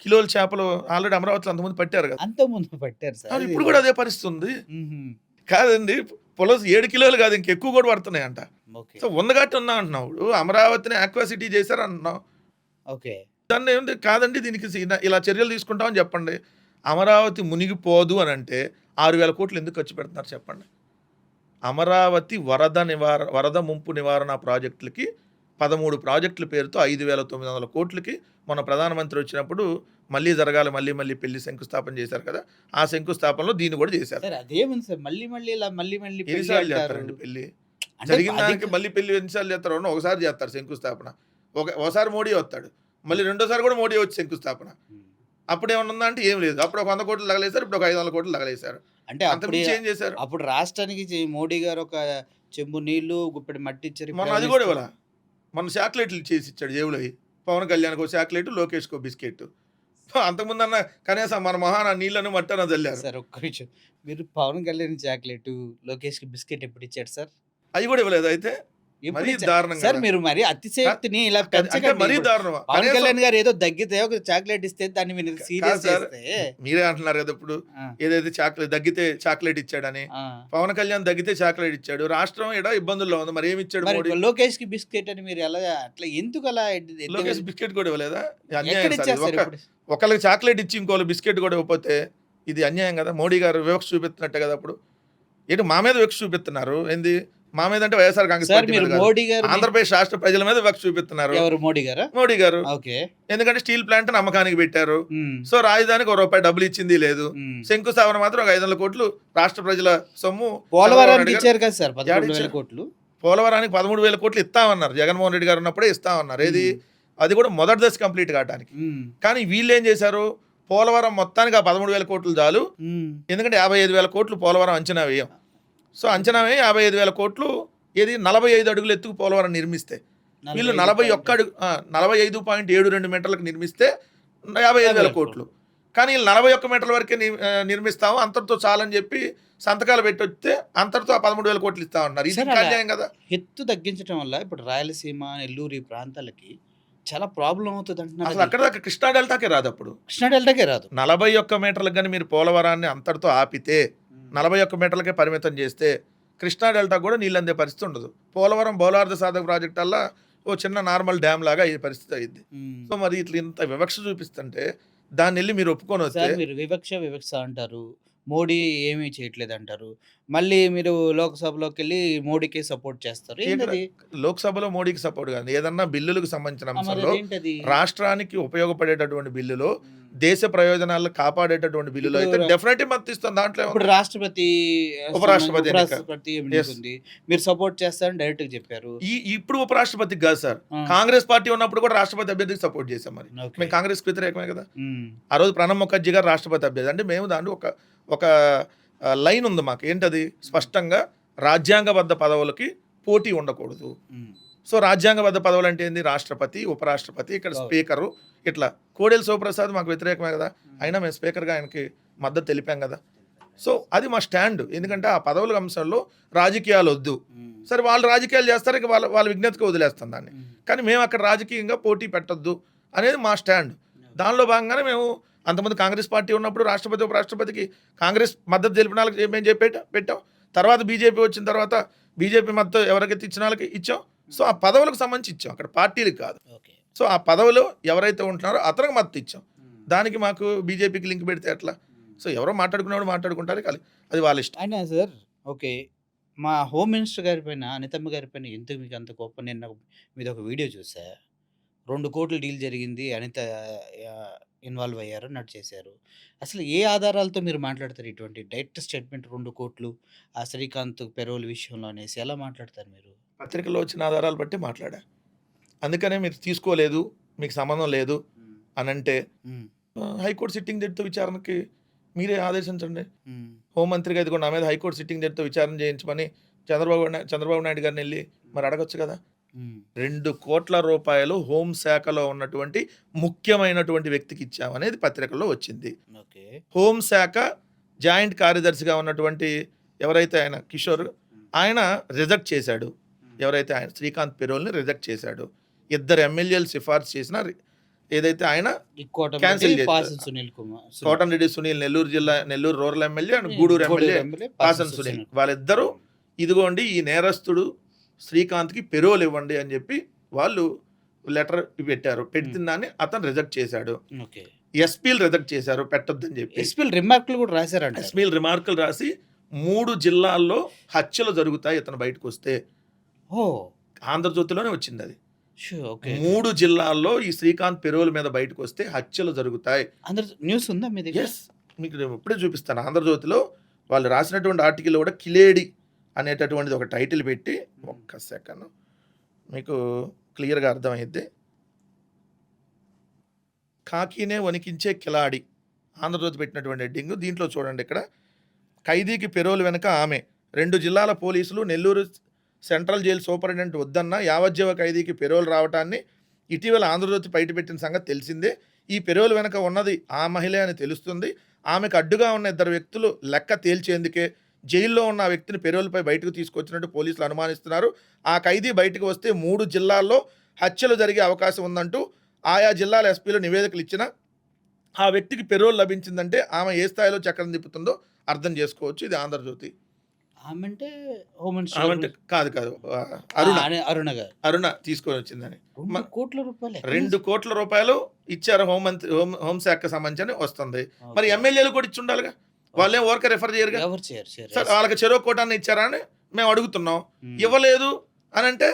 Speaker 2: కిలోల చేపలు ఆల్రెడీ అమరావతిలో అంతమంది పట్టారు కదా.
Speaker 1: అంతకుముందు పట్టారు సార్.
Speaker 2: ఇప్పుడు కూడా అదే పరిస్థితి ఉంది. కాదండి, పులస 7 కిలోలు కాదు ఇంకెక్కువ కూడా పడుతున్నాయంట. సో ఉన్నగట్టు ఉన్నా అంటున్నావు. ఇప్పుడు అమరావతిని ఆక్వాసిటీ చేశారు అంటున్నావు.
Speaker 1: ఓకే,
Speaker 2: దాన్ని ఏంటి కాదండి, దీనికి ఇలా చర్యలు తీసుకుంటామని చెప్పండి. అమరావతి మునిగిపోదు అని అంటే 6,000 కోట్లు ఎందుకు ఖర్చు పెడుతున్నారు చెప్పండి? అమరావతి వరద ముంపు నివారణ ప్రాజెక్టులకి 13 ప్రాజెక్టుల పేరుతో 5,900 కోట్లకి మన ప్రధానమంత్రి వచ్చినప్పుడు మళ్ళీ జరగాలి మళ్ళీ పెళ్లి శంకుస్థాపన చేశారు కదా. ఆ శంకుస్థాపనలో దీన్ని కూడా చేశారు.
Speaker 1: అదేముంది సార్, మళ్ళీ
Speaker 2: ఎన్నిసార్లు చేస్తారండి పెళ్లి? జరిగిన దానికి మళ్ళీ పెళ్లి ఎన్నిసార్లు చేస్తారు? ఒకసారి చేస్తారు శంకుస్థాపన. ఒకసారి మోడీ వస్తాడు, మళ్ళీ రెండోసారి కూడా మోడీ వచ్చి శంకుస్థాపన. అప్పుడు ఏమన్నా ఉందా అంటే ఏం లేదు. అప్పుడు ఒక 100 కోట్లు తగలేశారు, ఇప్పుడు ఒక 500 కోట్లు తగలేశారు.
Speaker 1: అంటే
Speaker 2: ఏం చేశారు?
Speaker 1: అప్పుడు రాష్ట్రానికి మోడీ గారు ఒక చెంబు నీళ్లు గుప్పెడి మట్టి ఇచ్చారు.
Speaker 2: మనం అది కూడా ఇవ్వాల. మన చాక్లెట్లు చేసి ఇచ్చాడు జేబులో. పవన్ కళ్యాణ్కి ఒక చాక్లెట్, లోకేష్కి ఒక బిస్కెట్. అంతకుముందు అన్న కనీసం మన మహాన నీళ్ళను మట్టన చల్లారు.
Speaker 1: సార్ ఒక్క విషయం, మీరు పవన్ కళ్యాణ్ చాక్లెట్, లోకేష్కి బిస్కెట్ ఎప్పుడు ఇచ్చారు సార్?
Speaker 2: అవి కూడా ఇవ్వలేదు. అయితే మరీ దారుణం
Speaker 1: సార్. మీరు మరి అతిశక్తిని ఇలా పెంచకండి.
Speaker 2: మరీ దారుణం.
Speaker 1: పవన్ కళ్యాణ్ గారు ఏదో దగ్గితే ఒక చాక్లెట్ ఇస్తే దాన్ని మీరు సీరియస్ చేస్తే
Speaker 2: మీరే అంటున్నారు కదా ఇప్పుడు ఏదైతే చాక్లెట్ దగ్గితే చాక్లెట్ ఇచ్చాడని. పవన్ కళ్యాణ్ దగ్గితే చాక్లెట్ ఇచ్చాడు. రాష్ట్రం ఏడా ఇబ్బందుల్లో ఉంది, మరి ఏమి ఇచ్చాడు?
Speaker 1: లోకేష్ కి బిస్కెట్ అని మీరు ఎలా అట్లా ఎందుకు అలా?
Speaker 2: లోకేష్ బిస్కెట్ కూడా ఇవ్వలేదా? ఒకళ్ళకి చాక్లెట్ ఇచ్చి ఇంకోళ్ళు బిస్కెట్ కూడా ఇవ్వకపోతే ఇది అన్యాయం కదా. మోడీ గారు వివక్ష చూపిస్తున్నట్టే కదా. అప్పుడు ఏంటి మా మీద వివక్ష చూపిస్తున్నారు? ఏంది మా మీద అంటే వైఎస్ఆర్ కాంగ్రెస్ పార్టీ ఆంధ్రప్రదేశ్ రాష్ట్ర ప్రజల మీద వివక్ష చూపిస్తున్నారు. మోడీ గారు ఎందుకంటే స్టీల్ ప్లాంట్ నమ్మకానికి పెట్టారు. సో రాజధానికి ₹1 డబ్బులు ఇచ్చింది లేదు. శంకుస్థాపన మాత్రం ఒక 500 కోట్లు రాష్ట్ర ప్రజల సొమ్ము.
Speaker 1: పోలవరానికి ఇచ్చారు కదా సార్ 13,000 కోట్లు.
Speaker 2: పోలవరానికి 13,000 కోట్లు ఇస్తామన్నారు. జగన్మోహన్ రెడ్డి గారు ఉన్నప్పుడే ఇస్తామన్నారు. ఏది అది కూడా మొదటి దశ కంప్లీట్ కావడానికి. కానీ వీళ్ళు ఏం చేశారు? పోలవరం మొత్తానికి ఆ 13,000 కోట్లు చాలు. ఎందుకంటే 55,000 కోట్లు పోలవరం అంచనా వేయం. సో అంచనా వేయి 55,000 కోట్లు ఏది 45 అడుగులు ఎత్తుకు పోలవరం నిర్మిస్తే, వీళ్ళు 45.72 మీటర్లకు నిర్మిస్తే 55,000 కోట్లు. కానీ వీళ్ళు 41 మీటర్ల వరకే నిర్మిస్తాము, అంతటితో చాలని చెప్పి సంతకాలు పెట్టి వస్తే అంతటితో 13,000 కోట్లు ఇస్తామన్నారు. ఇది అన్యాయం కదా.
Speaker 1: ఎత్తు తగ్గించడం వల్ల ఇప్పుడు రాయలసీమ, నెల్లూరు ఈ ప్రాంతాలకి చాలా ప్రాబ్లం అవుతుంది అంటున్నారు.
Speaker 2: అసలు అక్కడ దాకా కృష్ణా డెల్టాకే రాదు. అప్పుడు
Speaker 1: కృష్ణా డెల్టాకే రాదు.
Speaker 2: 41 మీటర్లకు కానీ మీరు పోలవరాన్ని అంతటితో ఆపితే, 41 మీటర్లకే పరిమితం చేస్తే కృష్ణా డెల్టా కూడా నీళ్ళు అందే పరిస్థితి ఉండదు. పోలవరం బౌలార్ధ సాధక ప్రాజెక్ట్ వల్ల ఓ చిన్న నార్మల్ డ్యామ్ లాగా ఈ పరిస్థితి అయింది. సో మరి ఇట్లా ఇంత వివక్ష చూపిస్తుంటే దాన్ని వెళ్ళి మీరు ఒప్పుకొని వస్తే,
Speaker 1: మీరు వివక్ష అంటారు, మోడీ ఏమీ చేయట్లేదు అంటారు, మళ్ళీ మీరు లోక్సభలోకి వెళ్ళి మోడీకి సపోర్ట్ చేస్తారు.
Speaker 2: లోక్సభలో మోడీకి సపోర్ట్ కాదు, ఏదన్నా బిల్లులకు సంబంధించిన అంశంలో రాష్ట్రానికి ఉపయోగపడేటటువంటి బిల్లులో, దేశ ప్రయోజనాలను కాపాడేటటువంటి బిల్లులో అయితే డెఫినెట్లీ మద్దతు ఇస్తాం. దాంట్లో
Speaker 1: రాష్ట్రపతి ఉపరాష్ట్రపతి మీరు సపోర్ట్ చేస్తారని డైరెక్ట్ గా చెప్పారు.
Speaker 2: ఇప్పుడు ఉపరాష్ట్రపతికి కాదు సార్, కాంగ్రెస్ పార్టీ ఉన్నప్పుడు కూడా రాష్ట్రపతి అభ్యర్థికి సపోర్ట్ చేశాం. మరి మేము కాంగ్రెస్ వ్యతిరేకమే కదా. ఆ రోజు ప్రణబ్ ముఖర్జీ గారు రాష్ట్రపతి అభ్యర్థి అంటే మేము దాంట్లో ఒక లైన్ ఉంది మాకు. ఏంటది? స్పష్టంగా రాజ్యాంగబద్ధ పదవులకి పోటీ ఉండకూడదు. సో రాజ్యాంగబద్ధ పదవులు అంటే ఏంది? రాష్ట్రపతి, ఉపరాష్ట్రపతి, ఇక్కడ స్పీకరు. ఇట్లా కోడెల శివప్రసాద్ మాకు వ్యతిరేకమే కదా, అయినా మేము స్పీకర్గా ఆయనకి మద్దతు తెలిపాం కదా. సో అది మా స్టాండ్. ఎందుకంటే ఆ పదవుల అంశంలో రాజకీయాలు వద్దు. సరే వాళ్ళు రాజకీయాలు చేస్తారు, ఇక వాళ్ళ విజ్ఞతగా వదిలేస్తాం దాన్ని. కానీ మేము అక్కడ రాజకీయంగా పోటీ పెట్టొద్దు అనేది మా స్టాండ్. దానిలో భాగంగానే మేము అంతమంది కాంగ్రెస్ పార్టీ ఉన్నప్పుడు రాష్ట్రపతి ఉపరాష్ట్రపతికి కాంగ్రెస్ మద్దతు తెలిపిన వాళ్ళకి మేము పెట్టాం. తర్వాత బీజేపీ వచ్చిన తర్వాత బీజేపీ మద్దతు ఎవరికైతే ఇచ్చిన వాళ్ళకి ఇచ్చాం. సో ఆ పదవులకు సంబంధించి ఇచ్చాం, అక్కడ పార్టీలకు కాదు.
Speaker 1: ఓకే.
Speaker 2: సో ఆ పదవులు ఎవరైతే ఉంటున్నారో అతనికి మద్దతు ఇచ్చాం. దానికి మాకు బీజేపీకి లింక్ పెడితే ఎట్లా? సో ఎవరో మాట్లాడుకునేవాడు మాట్లాడుకుంటారు, అది వాళ్ళ ఇష్టం.
Speaker 1: అయినా సార్ ఓకే. మా హోమ్ మినిస్టర్ గారి పైన, అనితమ్మ గారి పైన ఎందుకు మీకు అంత కోపం? నిన్న మీదొక వీడియో చూసా. 2,00,00,000 డీల్ జరిగింది. అనిత ఇన్వాల్వ్ అయ్యారు, అన్నట్టు చేశారు. అసలు ఏ ఆధారాలతో మీరు మాట్లాడతారు? ఇటువంటి డైరెక్ట్ స్టేట్మెంట్ 2,00,00,000 ఆ శ్రీకాంత్ పెరోల్ విషయంలో అనేసి ఎలా మాట్లాడతారు మీరు?
Speaker 2: పత్రికల్లో వచ్చిన ఆధారాలు బట్టి మాట్లాడా. అందుకనే మీరు తీసుకోలేదు, మీకు సంబంధం లేదు అనంటే
Speaker 1: హ్మ్.
Speaker 2: హైకోర్టు సిట్టింగ్ జడ్జితో విచారణకి మీరే ఆదేశించండి.
Speaker 1: హ్మ్.
Speaker 2: హోంమంత్రిగా ఇదిగో నా మీద హైకోర్టు సిట్టింగ్ జడ్జితో విచారణ చేయించమని చంద్రబాబు నాయుడు గారిని వెళ్ళి మరి అడగొచ్చు కదా.
Speaker 1: హ్మ్.
Speaker 2: 2 కోట్ల రూపాయలు హోంశాఖలో ఉన్నటువంటి ముఖ్యమైనటువంటి వ్యక్తికి ఇచ్చామనేది పత్రికల్లో వచ్చింది.
Speaker 1: ఓకే.
Speaker 2: హోంశాఖ జాయింట్ కార్యదర్శిగా ఉన్నటువంటి ఎవరైతే ఆయన కిషోర్, ఆయన రిజెక్ట్ చేశాడు. ఎవరైతే ఆయన శ్రీకాంత్ పెరోల్ని రిజెక్ట్ చేశాడు. 2 ఎమ్మెల్యేలు సిఫార్సు చేసిన ఏదైతే ఆయన క్యాన్సిల్ చేశారు. Kotamreddy Sunil Nellore rural MLA and Gudur MLA Pasam Sunil, వాళ్ళిద్దరూ ఇదిగోండి ఈ నేరస్తుడు శ్రీకాంత్కి పెరోల్ ఇవ్వండి అని చెప్పి వాళ్ళు లెటర్ పెట్టారు. పెట్టిన దాన్ని అతను రిజెక్ట్ చేశాడు. ఎస్పీలు రిజెక్ట్ చేశారు, పెట్టొద్దని చెప్పి.
Speaker 1: ఎస్పీలు రిమార్కులు కూడా రాశారంట.
Speaker 2: ఎస్పీలు రిమార్కులు రాసి 3 జిల్లాల్లో హత్యలు జరుగుతాయి ఇతను బయటకు వస్తే. ఆంధ్రజ్యోతిలోనే వచ్చింది అది. 3 జిల్లాల్లో ఈ శ్రీకాంత్ పెరోల్ మీద బయటకు వస్తే హత్యలు జరుగుతాయి.
Speaker 1: న్యూస్ ఉందా మీ దగ్గర?
Speaker 2: మీకు ఇప్పుడే చూపిస్తాను. ఆంధ్రజ్యోతిలో వాళ్ళు రాసినటువంటి ఆర్టికల్ కూడా కిలేడి అనేటటువంటిది ఒక టైటిల్ పెట్టి, ఒక్క సెకండ్ మీకు క్లియర్గా అర్థమైద్ది. కాకినే వణికించే కిలాడి, ఆంధ్రజ్యోతి పెట్టినటువంటి హెడ్డింగ్. దీంట్లో చూడండి, ఇక్కడ ఖైదీకి పెరోల్ వెనుక ఆమె, 2 జిల్లాల పోలీసులు, నెల్లూరు సెంట్రల్ జైలు సూపరింటెండెంట్ వద్దన్న యావజ్జీవ ఖైదీకి పెరోల్ రావటాన్ని ఇటీవల ఆంధ్రజ్యోతి బయటపెట్టిన సంగతి తెలిసిందే. ఈ పెరోల్ వెనుక ఉన్నది ఆ మహిళే అని తెలుస్తుంది. ఆమెకు అడ్డుగా ఉన్న 2 వ్యక్తులు లెక్క తేల్చేందుకే జైల్లో ఉన్న ఆ వ్యక్తిని పెరోల్పై బయటకు తీసుకొచ్చినట్టు పోలీసులు అనుమానిస్తున్నారు. ఆ ఖైదీ బయటకు వస్తే 3 జిల్లాల్లో హత్యలు జరిగే అవకాశం ఉందంటూ ఆయా జిల్లాల ఎస్పీలు నివేదికలు ఇచ్చినా ఆ వ్యక్తికి పెరోల్ లభించిందంటే ఆమె ఏ స్థాయిలో చక్రం తిప్పుతుందో అర్థం చేసుకోవచ్చు. ఇది ఆంధ్రజ్యోతి. కాదు అరుణ తీసుకొని వచ్చిందని. 2 కోట్ల రూపాయలు ఇచ్చారు హోంశాఖ సంబంధించి వస్తుంది. మరి ఎమ్మెల్యేలు కూడా ఇచ్చి ఉండాలిగా, వాళ్ళేం ఓరక రిఫర్ చేయరుగా. వాళ్ళకి చెరో కోటాన్ని ఇచ్చారా అని మేము అడుగుతున్నాం. ఇవ్వలేదు అని అంటే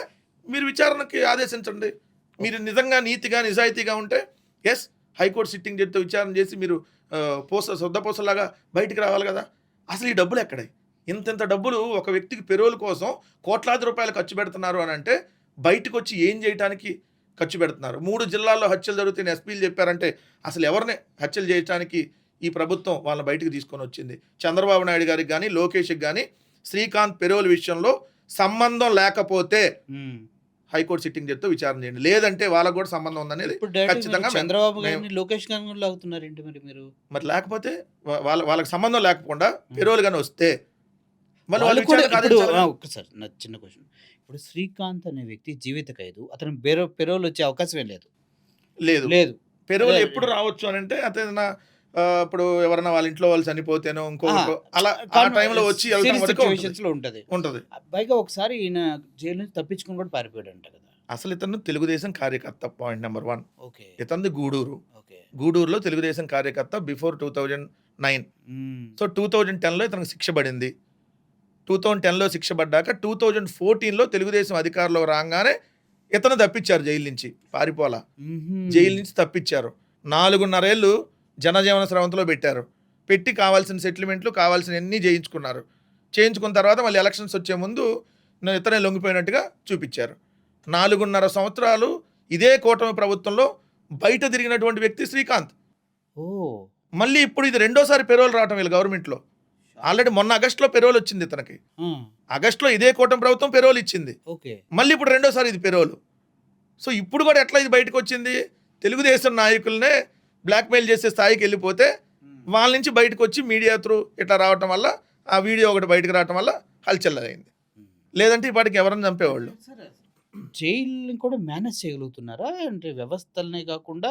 Speaker 2: మీరు విచారణకి ఆదేశించండి. మీరు నిజంగా నీతిగా నిజాయితీగా ఉంటే హైకోర్టు సిట్టింగ్ జడ్జితో విచారణ చేసి మీరు శుద్ధపూసలాగా బయటికి రావాలి కదా. అసలు ఈ డబ్బులు ఎక్కడే? ఇంత డబ్బులు ఒక వ్యక్తికి పెరోల్ కోసం కోట్లాది రూపాయలు ఖర్చు పెడుతున్నారు అని అంటే బయటకు వచ్చి ఏం చేయడానికి ఖర్చు పెడుతున్నారు? 3 జిల్లాల్లో హత్యలు జరుగుతాయని ఎస్పీలు చెప్పారంటే అసలు ఎవరిని హత్యలు చేయడానికి ఈ ప్రభుత్వం వాళ్ళని బయటకు తీసుకొని వచ్చింది? చంద్రబాబు నాయుడు గారికి కానీ లోకేష్కి కానీ శ్రీకాంత్ పెరోల్ విషయంలో సంబంధం లేకపోతే హైకోర్టు సిట్టింగ్ జడ్జితో విచారణ చేయండి, లేదంటే వాళ్ళకు కూడా సంబంధం ఉందనేది ఖచ్చితంగా.
Speaker 1: చంద్రబాబు గారిని లోకేష్ గారిని లాగుతున్నారేంటి మరి
Speaker 2: లేకపోతే వాళ్ళకి సంబంధం లేకుండా పెరోల్ గాని వస్తే
Speaker 1: ఒక్కసారి నా చిన్న క్వశ్చన్. ఇప్పుడు శ్రీకాంత్ అనే వ్యక్తి జీవిత ఖైదు, అతను పెరోల్ వచ్చే అవకాశం ఏం లేదు.
Speaker 2: పెరోల్ ఎప్పుడు రావచ్చు అని అంటే అతను ఇప్పుడు ఎవరైనా వాళ్ళ ఇంట్లో వాళ్ళు చనిపోతేనో ఇంకో అలా ఆ టైంలో వచ్చి ఉంటది.
Speaker 1: పైగా ఒకసారి ఈయన జైలు నుంచి తప్పించుకుని కూడా పారిపోయాడు అంట కదా.
Speaker 2: అసలు ఇతను తెలుగుదేశం కార్యకర్త, పాయింట్ నెంబర్ 1. ఇతను గూడూరులో తెలుగుదేశం కార్యకర్త బిఫోర్ 2009. సో 2010లో ఇతనికి శిక్ష పడింది. 2010లో శిక్ష పడ్డాక 2014లో తెలుగుదేశం అధికారంలో రాగానే ఇతను తప్పించారు జైలు నుంచి, పారిపోలా, జైలు నుంచి తప్పించారు. 4.5 ఏళ్ళు జనజీవన స్రవంతిలో పెట్టారు. పెట్టి కావాల్సిన సెటిల్మెంట్లు కావాల్సిన అన్నీ చేయించుకున్న తర్వాత మళ్ళీ ఎలక్షన్స్ వచ్చే ముందు ఇతనే లొంగిపోయినట్టుగా చూపించారు. 4.5 సంవత్సరాలు ఇదే కూటమి ప్రభుత్వంలో బయట తిరిగినటువంటి వ్యక్తి శ్రీకాంత్. మళ్ళీ ఇప్పుడు ఇది 2వ పెరోల్ రావటం వీళ్ళ గవర్నమెంట్లో. ఆల్రెడీ మొన్న ఆగస్టులో పెరోల్ వచ్చింది ఇతనికి. ఆగస్టులో ఇదే కూటమి ప్రభుత్వం పెరోల్ ఇచ్చింది. మళ్ళీ ఇప్పుడు 2వ ఇది పెరోల్. సో ఇప్పుడు కూడా ఎట్లా ఇది బయటకు వచ్చింది? తెలుగుదేశం నాయకులనే బ్లాక్మెయిల్ చేసే స్థాయికి వెళ్ళిపోతే వాళ్ళ నుంచి బయటకు వచ్చి మీడియా త్రూ ఇట్లా రావటం వల్ల, ఆ వీడియో ఒకటి బయటకు రావటం వల్ల హల్చల్ అయింది. లేదంటే ఇప్పటికి ఎవరైనా చంపేవాళ్ళు.
Speaker 1: జైలు కూడా మేనేజ్ చేయగలుగుతున్నారా అంటే వ్యవస్థలనే కాకుండా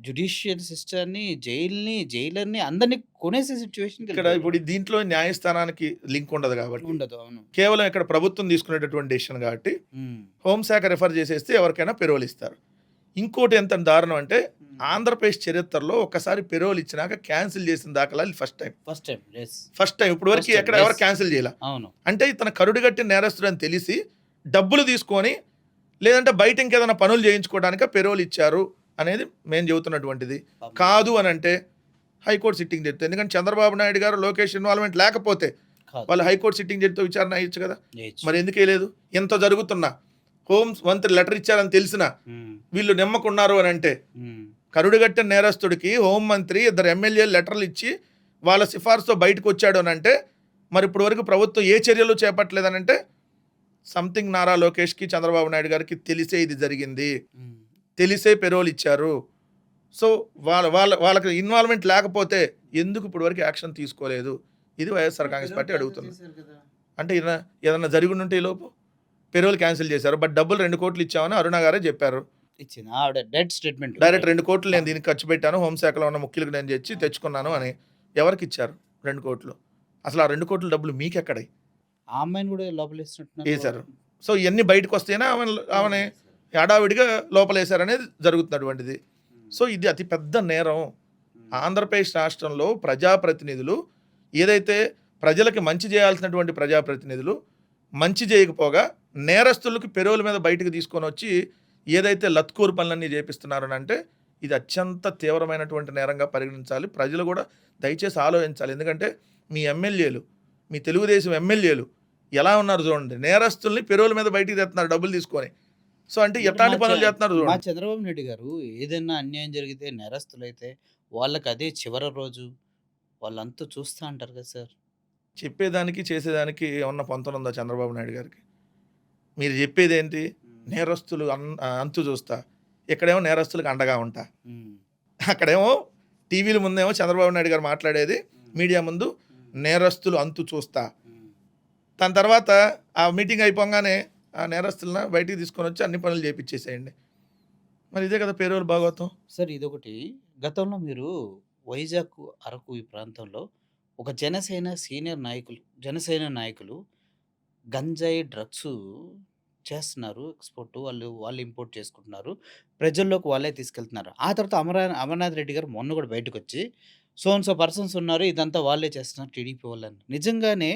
Speaker 1: జ్యుడిషియల్ సిస్టమ్‌ని, జైలర్‌ని అందరిని కొనేసే
Speaker 2: ఇక్కడ
Speaker 1: సిట్యుయేషన్‌కెళ్ళిపోయారు.
Speaker 2: ఇప్పుడు దీంట్లో న్యాయస్థానానికి లింక్ ఉండదు కాబట్టి,
Speaker 1: ఉండదు. అవును.
Speaker 2: కేవలం ఇక్కడ ప్రభుత్వం తీసుకునేటటువంటి డెసిషన్ కాబట్టి,
Speaker 1: హ్మ్.
Speaker 2: హోంశాఖ రిఫర్ చేసేస్తే ఎవరికైనా పెరోల్ ఇస్తారు. ఇంకోటి ఎంత దారుణం అంటే,
Speaker 1: హ్మ్.
Speaker 2: ఆంధ్రప్రదేశ్ చరిత్రలో ఒక్కసారి పెరోల్ ఇచ్చినాక క్యాన్సిల్ చేసిన దాఖలాలు first time.
Speaker 1: First time. Yes.
Speaker 2: First time ఇప్పటి వరకు
Speaker 1: ఫస్ట్ టైమ్.
Speaker 2: ఎక్కడ ఎవరు
Speaker 1: యెస్.
Speaker 2: క్యాన్సిల్ చేయలే.
Speaker 1: అవును.
Speaker 2: అంటే ఇతను కరుడుగట్టిన నేరస్తుడని తెలిసి డబ్బులు తీసుకొని, లేదంటే బయట ఇంకేదైనా పనులు చేయించుకోవడానికే పెరోల్ ఇచ్చారు అనేది మేము చెబుతున్నటువంటిది.
Speaker 1: పాపం.
Speaker 2: కాదు అనంటే హైకోర్టు సిట్టింగ్ జడ్జితో, ఎందుకంటే చంద్రబాబు నాయుడు గారు, లోకేష్ ఇన్వాల్వ్‌మెంట్ లేకపోతే
Speaker 1: కాదు.
Speaker 2: వాళ్ళు హైకోర్టు సిట్టింగ్ జడ్జితో విచారణ అయ్యొచ్చు కదా!
Speaker 1: చేయొచ్చు.
Speaker 2: మరి ఎందుకు వేయలేదు? ఇంత జరుగుతున్నా, హోం మంత్రి లెటర్ ఇచ్చారని తెలిసినా
Speaker 1: హ్మ్.
Speaker 2: వీళ్ళు నిమ్మకున్నారు అని అంటే,
Speaker 1: హ్మ్.
Speaker 2: కరుడుగట్టిన నేరస్తుడికి హోం మంత్రి ఇద్దరు ఎమ్మెల్యేలు లెటర్లు ఇచ్చి వాళ్ళ సిఫార్సుతో బయటకు వచ్చాడు అని అంటే, మరి ఇప్పటి వరకు ప్రభుత్వం ఏ చర్యలు చేపట్టలేదని అంటే, సంథింగ్ నారా లోకేష్కి, చంద్రబాబు నాయుడు గారికి తెలిసే ఇది జరిగింది,
Speaker 1: హ్మ్.
Speaker 2: తెలిసే పెరోల్ ఇచ్చారు. సో వాళ్ళకి ఇన్వాల్వ్‌మెంట్ లేకపోతే ఎందుకు ఇప్పటి వరకు యాక్షన్ తీసుకోలేదు? ఇది వైఎస్ఆర్ కాంగ్రెస్ పార్టీ అడుగుతుంది.
Speaker 1: చేశారు కదా!
Speaker 2: అంటే ఏదన్నా జరిగి ఉంటే ఈ లోపు పెరోల్ క్యాన్సిల్ చేశారు. బట్ డబ్బులు 2 కోట్లు ఇచ్చామని అరుణ గారే చెప్పారు.
Speaker 1: ఇచ్చింది. ఆవిడ డెడ్ స్టేట్మెంట్.
Speaker 2: డైరెక్ట్ 2 కోట్లు నేను దీనికి ఖర్చు పెట్టాను, హోంశాఖలో ఉన్న ముఖ్యులకు నేను తెచ్చుకున్నాను అని. ఎవరికి ఇచ్చారు 2 కోట్లు? అసలు ఆ 2 కోట్ల డబ్బులు మీకెక్కడై?
Speaker 1: ఆ అమ్మాయిని కూడా లోపలేసినట్టున్నారు.
Speaker 2: ఏశారు. సో ఇయన్నీ బయటకు వస్తేనే ఆమెని హడావిడిగా లోపలేశారనేది జరుగుతున్నటువంటిది. సో ఇది అతి పెద్ద నేరం. ఆంధ్రప్రదేశ్ రాష్ట్రంలో ప్రజాప్రతినిధులు ఏదైతే ప్రజలకి మంచి చేయాల్సినటువంటి ప్రజాప్రతినిధులు మంచి చేయకపోగా నేరస్తులకు పెరోల్ మీద బయటకు తీసుకొని వచ్చి ఏదైతే లత్కూరు పనులన్నీ చేపిస్తున్నారని అంటే, ఇది అత్యంత తీవ్రమైనటువంటి నేరంగా పరిగణించాలి. ప్రజలు కూడా దయచేసి ఆలోచించాలి. ఎందుకంటే మీ ఎమ్మెల్యేలు, మీ తెలుగుదేశం ఎమ్మెల్యేలు ఎలా ఉన్నారు చూడండి. నేరస్తుల్ని పెరోల్ మీద బయటికి తెస్తున్నారు డబ్బులు తీసుకొని. సో అంటే ఎట్లాంటి పనులు చేస్తున్నారు
Speaker 1: మా
Speaker 2: చూడండి.
Speaker 1: చంద్రబాబు నాయుడు గారు ఏదైనా అన్యాయం జరిగితే నేరస్తులైతే వాళ్ళకి అదే చివరి రోజు. వాళ్ళంతా చూస్తా అంటారు కదా సార్.
Speaker 2: చెప్పేదానికి చేసేదానికి ఏమన్నా పొంతనుందా చంద్రబాబు నాయుడు గారికి? మీరు చెప్పేదేంటి? నేరస్తులు అంతు చూస్తా, ఇక్కడేమో నేరస్తులకు అండగా ఉంటా.
Speaker 1: హ్మ్.
Speaker 2: అక్కడేమో టీవీల ముందేమో చంద్రబాబు నాయుడు గారు మాట్లాడేది, మీడియా ముందు నేరస్తులు అంతు చూస్తా.
Speaker 1: హ్మ్.
Speaker 2: దాని తర్వాత ఆ మీటింగ్ అయిపోగానే ఆ నేరస్తులను బయటికి తీసుకొని వచ్చి అన్ని పనులు చేపిచ్చేసేయండి. మరి ఇదే కదా పేరోల్ భాగవతం.
Speaker 1: సార్ ఇదొకటి. గతంలో మీరు వైజాగ్, అరకు ఈ ప్రాంతంలో ఒక జనసేన నాయకులు గంజాయి, డ్రగ్సు చేస్తున్నారు. ఎక్స్‌పోర్ట్ వాళ్ళు ఇంపోర్ట్ చేసుకుంటున్నారు. ప్రజల్లోకి వాళ్ళే తీసుకెళ్తున్నారు. ఆ తర్వాత అమర్నాథ్ రెడ్డి గారు మొన్న కూడా బయటకొచ్చి సో అండ్ సో పర్సన్స్ ఉన్నారు. ఇదంతా వాళ్ళే చేస్తున్నారు టీడీపీ వాళ్ళని. నిజంగానే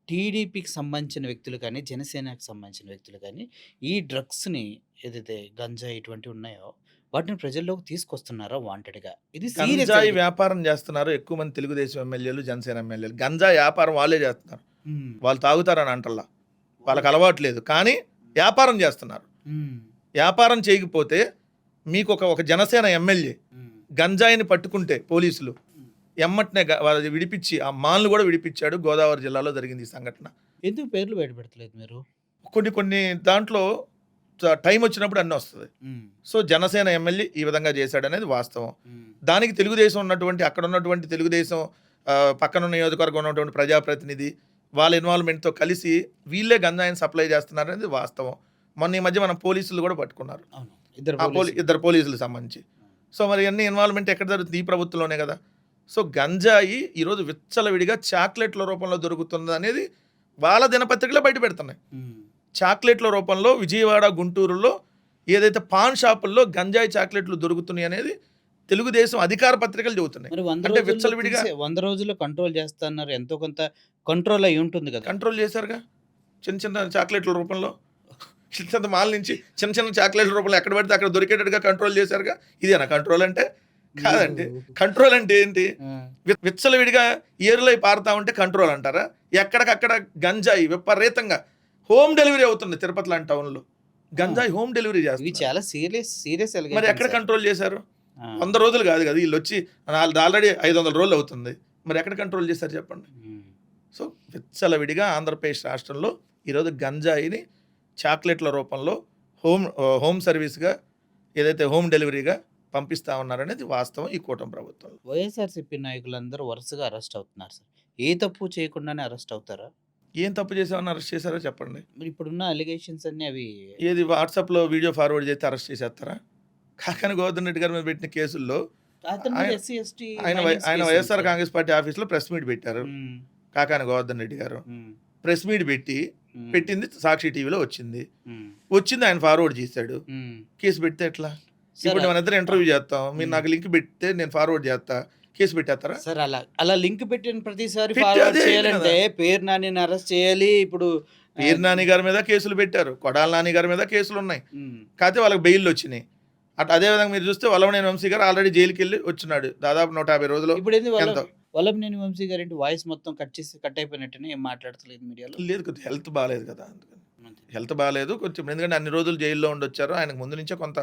Speaker 1: టీడీపీకి సంబంధించిన వ్యక్తులు కానీ, జనసేనకి సంబంధించిన వ్యక్తులు కానీ, ఈ డ్రగ్స్‌ని ఏదైతే గంజాయి ఇటువంటివి ఉన్నాయో వాటిని ప్రజల్లోకి తీసుకొస్తున్నారా వాంటెడ్‌గా? ఇది సీరియస్
Speaker 2: గంజాయి
Speaker 1: అండి.
Speaker 2: వ్యాపారం చేస్తున్నారు ఎక్కువ మంది తెలుగుదేశం ఎమ్మెల్యేలు, జనసేన ఎమ్మెల్యేలు. గంజాయి వ్యాపారం వాళ్ళే చేస్తున్నారు.
Speaker 1: హ్మ్.
Speaker 2: వాళ్ళు తాగుతారని అంటల్లా. వాళ్ళకి అలవాటు లేదు. కానీ వ్యాపారం చేస్తున్నారు.
Speaker 1: హ్మ్.
Speaker 2: వ్యాపారం చేయకపోతే మీకు ఒక జనసేన ఎమ్మెల్యే
Speaker 1: హ్మ్.
Speaker 2: గంజాయిని పట్టుకుంటే పోలీసులు ఎమ్మటనే వాళ్ళది విడిపించి ఆ మాల్ను కూడా విడిపించాడు. గోదావరి జిల్లాలో జరిగింది ఈ సంఘటన.
Speaker 1: ఎందుకు పేర్లు బయటపెడతలేదు మీరు?
Speaker 2: కొన్ని దాంట్లో టైం వచ్చినప్పుడు అన్నీ వస్తుంది.
Speaker 1: హ్మ్.
Speaker 2: సో జనసేన ఎమ్మెల్యే ఈ విధంగా చేశాడనేది వాస్తవం.
Speaker 1: హ్మ్.
Speaker 2: దానికి తెలుగుదేశం ఉన్నటువంటి అక్కడ ఉన్నటువంటి తెలుగుదేశం పక్కన నియోజకవర్గం ఉన్నటువంటి ప్రజాప్రతినిధి వాళ్ళ ఇన్వాల్వ్మెంట్తో కలిసి వీళ్ళే గంజాయిని సప్లై చేస్తున్నారనేది వాస్తవం. మొన్న ఈ మధ్య మనం పోలీసులు కూడా పట్టుకున్నారు.
Speaker 1: అవును. ఇద్దరు
Speaker 2: ఆ
Speaker 1: పోలీసులు.
Speaker 2: ఇద్దరు పోలీసులకు సంబంధించి. సో మరి అన్ని ఇన్వాల్వ్మెంట్ ఎక్కడ జరుగుతుంది? ఈ ప్రభుత్వంలోనే కదా. సో గంజాయి ఈరోజు విచ్చలవిడిగా చాక్లెట్ల రూపంలో దొరుకుతుంది అనేది వాళ్ళ దినపత్రికలో బయట పెడుతున్నాయి.
Speaker 1: హ్మ్.
Speaker 2: చాక్లెట్ల రూపంలో విజయవాడ, గుంటూరులో ఏదైతే పాన్ షాపుల్లో గంజాయి చాక్లెట్లు దొరుకుతున్నాయి అనేది తెలుగుదేశం అధికార పత్రికలు చెబుతున్నాయి.
Speaker 1: మరి 100
Speaker 2: అంటే
Speaker 1: రోజుల్లో
Speaker 2: విచ్చలవిడిగా
Speaker 1: 100 రోజుల్లో కంట్రోల్ చేస్తన్నారు. ఎంతో కొంత కంట్రోల్ అయ్యి ఉంటుంది కదా!
Speaker 2: కంట్రోల్ చేశారుగా. చిన్న చిన్న చాక్లెట్ల రూపంలో చిన్న చిన్న మాల్ నుంచి చిన్న చిన్న చాక్లెట్ల రూపంలో ఎక్కడ పడితే అక్కడ దొరికేటట్టుగా కంట్రోల్ చేశారుగా. ఇదేనా కంట్రోల్ అంటే? కాదండి. కంట్రోల్ అంటే ఏంటి?
Speaker 1: ఆ!
Speaker 2: విచ్చలవిడిగా ఏరులై పారుతా ఉంటే కంట్రోల్ అంటారా? ఎక్కడికక్కడ గంజాయి విపరీతంగా హోమ్ డెలివరీ అవుతుంది తిరుపతి లాంటి టౌన్‌లో. గంజాయి హోమ్ డెలివరీ
Speaker 1: ఇవి
Speaker 2: చేస్తున్నారు.
Speaker 1: చాలా సీరియస్
Speaker 2: మరి
Speaker 1: అలిగేషన్స్
Speaker 2: ఎక్కడ
Speaker 1: సార్.
Speaker 2: కంట్రోల్ చేశారు?
Speaker 1: ఆ!
Speaker 2: 100 రోజులు కాదు కదా! ఈళ్ళొచ్చి ఆల్రెడీ 500 రోజులు అవుతుంది. మరి ఎక్కడ కంట్రోల్ చేశారు చెప్పండి?
Speaker 1: హ్మ్.
Speaker 2: సో విచ్చలవిడిగా ఆంధ్రప్రదేశ్ రాష్ట్రంలో ఈరోజు గంజాయిని చాక్లెట్ల రూపంలో హోమ్ సర్వీస్‌గా ఏదైతే హోమ్ డెలివరీగా పంపిస్తా ఉన్నారనేది వాస్తవం ఈ కూటమి ప్రభుత్వంలో.
Speaker 1: వైఎస్ఆర్‌సీపీ నాయకులందరూ వరుసగా అరెస్ట్ అవుతున్నారు సార్. ఏ తప్పు చేయకుండానే అరెస్ట్ అవుతారా?
Speaker 2: ఏం తప్పు చేసామని అరెస్ట్ చేశారో చెప్పండి.
Speaker 1: మరి ఇప్పుడున్న అలిగేషన్స్ అన్నీ అవి
Speaker 2: ఏది వాట్సాప్‌లో వీడియో ఫార్వర్డ్ చేస్తే అరెస్ట్ చేసేస్తారా? కాకాని గోవర్ధన్ రెడ్డి గారి మీద పెట్టిన కేసుల్లో
Speaker 1: అతని మీద
Speaker 2: ఆయన
Speaker 1: ఎస్సీ, ఎస్టీ
Speaker 2: ఆయన
Speaker 1: మైనింగ్స్
Speaker 2: ఆయన
Speaker 1: కేసు ఉంది
Speaker 2: వైఎస్ఆర్
Speaker 1: సార్.
Speaker 2: కాంగ్రెస్ పార్టీ ఆఫీస్‌లో ప్రెస్ మీట్ పెట్టారు.
Speaker 1: హ్మ్.
Speaker 2: కాకాని గోవర్ధన్ రెడ్డి గారు.
Speaker 1: హ్మ్.
Speaker 2: ప్రెస్ మీట్ పెట్టి
Speaker 1: హ్మ్.
Speaker 2: పెట్టింది సాక్షి టీవీలో వచ్చింది.
Speaker 1: హ్మ్.
Speaker 2: వచ్చింది ఆయన ఫార్వర్డ్ చేశాడు.
Speaker 1: హ్మ్.
Speaker 2: కేసు పెడితే ఎట్లా?
Speaker 1: సార్
Speaker 2: ఇప్పుడు మనిద్దరం ఇంటర్వ్యూ చేస్తాం. మీరు
Speaker 1: హ్మ్.
Speaker 2: నాకు లింక్ పెడితే నేను ఫార్వర్డ్ చేస్తా. కేసు పెట్టేస్తారా?
Speaker 1: సార్ అలా లింక్ పెట్టిన ప్రతిసారి
Speaker 2: పెట్టి
Speaker 1: ఫార్వర్డ్
Speaker 2: అదే అయింది
Speaker 1: చేయాలంటే
Speaker 2: కదా!
Speaker 1: పేరు నానిని అరెస్ట్ చేయాలి. ఇప్పుడు
Speaker 2: పేరు నాని గారి మీద కేసులు పెట్టారు. కొడాల నాని గారి మీద కేసులున్నాయి.
Speaker 1: హ్మ్.
Speaker 2: కాకపోతే వాళ్ళకి బెయిల్‌లు వచ్చినాయి. అదే విధంగా మీరు చూస్తే వల్లభనేని వంశీ గారు ఆల్రెడీ జైలుకెళ్ళి వచ్చున్నాడు. దాదాపు 150 రోజులు
Speaker 1: ఇప్పుడేంది
Speaker 2: ఎంతో.
Speaker 1: వల్లభనేని వంశీ గారేంటి వాయిస్ మొత్తం కట్ అయిపోయినట్టేనా? ఏం మాట్లాడతలేదు మీడియాలో?
Speaker 2: లేదు కొద్దిగా హెల్త్ బాలేదు కదా! అందుకని.
Speaker 1: అంతే.
Speaker 2: హెల్త్ బాలేదు. కొంచెం ఎందుకంటే అన్ని రోజులు జైల్లో ఉండొచ్చారు. ఆయనకు ముందు నుంచే కొంత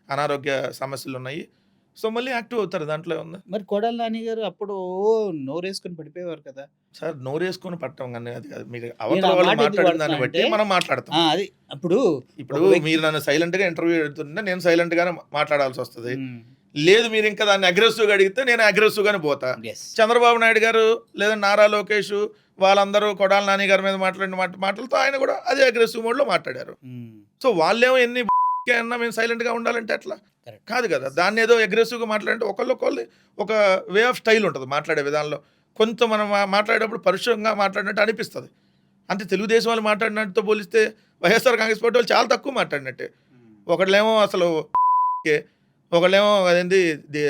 Speaker 2: అనారోగ్య సమస్యలున్నాయి. సో, మళ్ళీ యాక్టివ్ అవుతారు. దాంట్లో ఏముంది?
Speaker 1: మరి కొడాలి నాని గారు అప్పుడు నోరేసుకొని పడిపోయేవారు కదా!
Speaker 2: సార్ నోరేసుకొని పట్టం గాని అది కాదు. మీరు
Speaker 1: నేను
Speaker 2: అవతల
Speaker 1: ఆ
Speaker 2: వాళ్ళు
Speaker 1: మాట ఎందుకు
Speaker 2: మాట్లాడిన దాన్ని
Speaker 1: వాడుతున్నా
Speaker 2: బట్టి
Speaker 1: అంటే
Speaker 2: మనం మాట్లాడతాం.
Speaker 1: అది అప్పుడు
Speaker 2: ఇప్పుడు
Speaker 1: ఒక వ్యక్తి
Speaker 2: మీరు నన్ను సైలెంట్‌గా ఇంటర్వ్యూ అడుగుతుంటే నేను సైలెంట్‌గానే మాట్లాడాల్సొస్తది.
Speaker 1: హ్మ్.
Speaker 2: లేదు మీరు ఇంకా దాన్ని అగ్రెసివ్‌గా అడిగితే నేను అగ్రెసివ్‌గానే పోతా.
Speaker 1: యెస్.
Speaker 2: చంద్రబాబు నాయుడు గారు లేదా నారా లోకేష్ వాళ్ళందరూ కొడాల నాని గారి మీద మాట్లాడిన మాటలతో ఆయన కూడా అదే అగ్రెసివ్ మోడ్‌లో మాట్లాడారు.
Speaker 1: హ్మ్.
Speaker 2: సో వాళ్ళేమో ఎన్ని అన్నా మేము సైలెంట్‌గా ఉండాలంటే ఎట్లా?
Speaker 1: కరెక్ట్.
Speaker 2: కాదు కదా!
Speaker 1: యెస్.
Speaker 2: దాన్ని ఏదో అగ్రెసివ్‌గా మాట్లాడంటే ఒకళ్ళొకళ్ళు ఒక వే ఆఫ్ స్టైల్ ఉంటది మాట్లాడే విధానంలో. కొంత మనం మాట్లాడేటప్పుడు పరుషంగా మాట్లాడినట్టు అనిపిస్తది. అంటే తెలుగుదేశం వాళ్ళు మాట్లాడినట్టుతో పోలిస్తే వైఎస్ఆర్ కాంగ్రెస్ పార్టీ వాళ్ళు చాలా తక్కువ మాట్లాడినట్టే.
Speaker 1: హ్మ్.
Speaker 2: ఒకళ్ళేమో అసలు ఒకళ్ళేమో అదేంది ది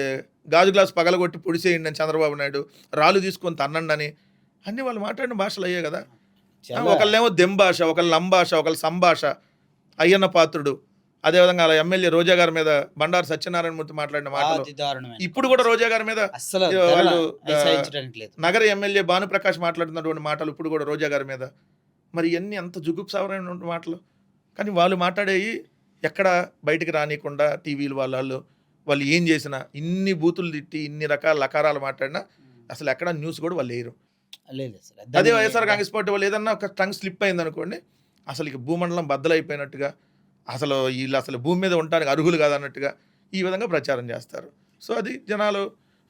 Speaker 2: గాజు గ్లాస్ పగలగొట్టి పొడిసేయండి అని చంద్రబాబు నాయుడు, రాళ్ళు తీసుకొని తన్నండని అన్నీ వాళ్ళు మాట్లాడిన భాషలు అయ్యే కదా!
Speaker 1: చాలా
Speaker 2: ఒకళ్ళేమో దెం భాష, ఒకళ్ళు లం భాష, ఒకళ్ళు సంభాష, అయ్యన్న పాత్రుడు, అదేవిధంగా అలా ఎమ్మెల్యే రోజా గారి మీద బండారు సత్యనారాయణ మూర్తి మాట్లాడిన మాటలు.
Speaker 1: అతి దారుణమైన
Speaker 2: ఇప్పుడు కూడా
Speaker 1: కామెంట్స్.
Speaker 2: రోజా గారి మీద
Speaker 1: అస్సలు ధరణ
Speaker 2: వాళ్ళు
Speaker 1: సహించడానికి లేదు.
Speaker 2: నగర ఎమ్మెల్యే భానుప్రకాష్ మాట్లాడుతున్నటువంటి మాటలు ఇప్పుడు కూడా రోజా గారి మీద. మరి ఇయన్నీ ఎంత జుగుప్సాకరమైన మాటలు. కానీ వాళ్ళు మాట్లాడేయి ఎక్కడ బయటికి రానీయకుండా టీవీలు వాళ్ళు ఏం చేసినా ఇన్ని బూతులు తిట్టి ఇన్ని రకాల లకారాలు మాట్లాడినా అసలు ఎక్కడ న్యూస్ కూడా వాళ్ళు వేయరు.
Speaker 1: లేదు సార్.
Speaker 2: అదే
Speaker 1: దాన్ని
Speaker 2: వైఎస్ఆర్ కాంగ్రెస్ పార్టీ వాళ్ళు ఏదన్నా ఒక టంగ్ స్లిప్ అయిందనుకోండి, అసలు ఇక భూమండలం బద్దలైపోయినట్టుగా, అసలు వీళ్ళు అసలు భూమి మీద ఉండటానికి అర్హులు కాదన్నట్టుగా ఈ విధంగా ప్రచారం చేస్తారు. సో అది జనాలు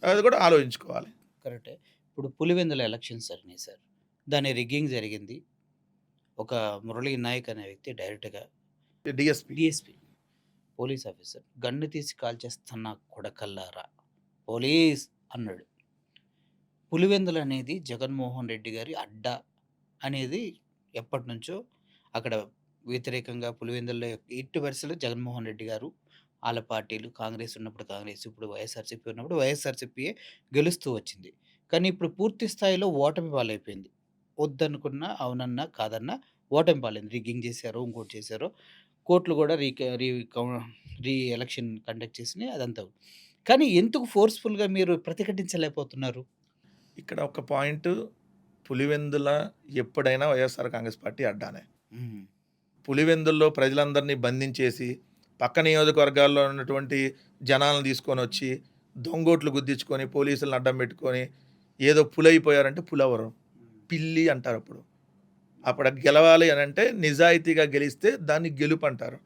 Speaker 2: అది కూడా ఆలోచించుకోవాలి.
Speaker 1: కరెక్టే. ఇప్పుడు పులివెందుల ఎలక్షన్స్ జరిగినాయి సార్. దాని రిగ్గింగ్ జరిగింది. ఒక మురళీ నాయక్ అనే వ్యక్తి డైరెక్ట్‌గా
Speaker 2: DSP.
Speaker 1: DSP police officer gun తీసి కాల్చేస్తున్న కొడకల్లారా పోలీస్ అన్నాడు. పులివెందులు అనేది జగన్మోహన్ రెడ్డి గారి అడ్డా అనేది ఎప్పటినుంచో అక్కడ వ్యతిరేకంగా పులివెందుల్లో ఎట్టి పరిస్థితుల్లో జగన్మోహన్ రెడ్డి గారు వాళ్ళ పార్టీలు కాంగ్రెస్ ఉన్నప్పుడు కాంగ్రెస్, ఇప్పుడు వైఎస్ఆర్‌సీపీ ఉన్నప్పుడు వైఎస్ఆర్‌సీపీయే గెలుస్తూ వచ్చింది. కానీ ఇప్పుడు పూర్తి స్థాయిలో ఓటమి పాలైపోయింది. వద్దనుకున్నా, అవునన్నా, కాదన్నా ఓటమి పాలైంది. రిగ్గింగ్ చేశారో, ఇంకోటి చేశారో, కోర్టులు కూడా రీ ఎలక్షన్ కండక్ట్ చేసినాయి అదంతా. కానీ ఎందుకు ఫోర్స్‌ఫుల్‌గా మీరు ప్రతిఘటించలేకపోతున్నారు?
Speaker 2: ఇక్కడ ఒక పాయింట్ పులివెందుల ఎప్పుడైనా వైఎస్ఆర్ కాంగ్రెస్ పార్టీ అడ్డానే.
Speaker 1: హ్మ్.
Speaker 2: పులివెందుల్లో ప్రజలందరినీ బంధించేసి, పక్క నియోజకవర్గాల్లో ఉన్నటువంటి జనాలను తీసుకొనొచ్చి, దొంగోట్లు గుద్దించుకొని, పోలీసులను అడ్డం పెట్టుకొని, ఏదో పులైపోయారంటే పులవరు. పిల్లి అంటారప్పుడు. అప్పుడు గెలవాలి అనంటే నిజాయితీగా గెలిస్తే దాన్ని గెలుపంటారు.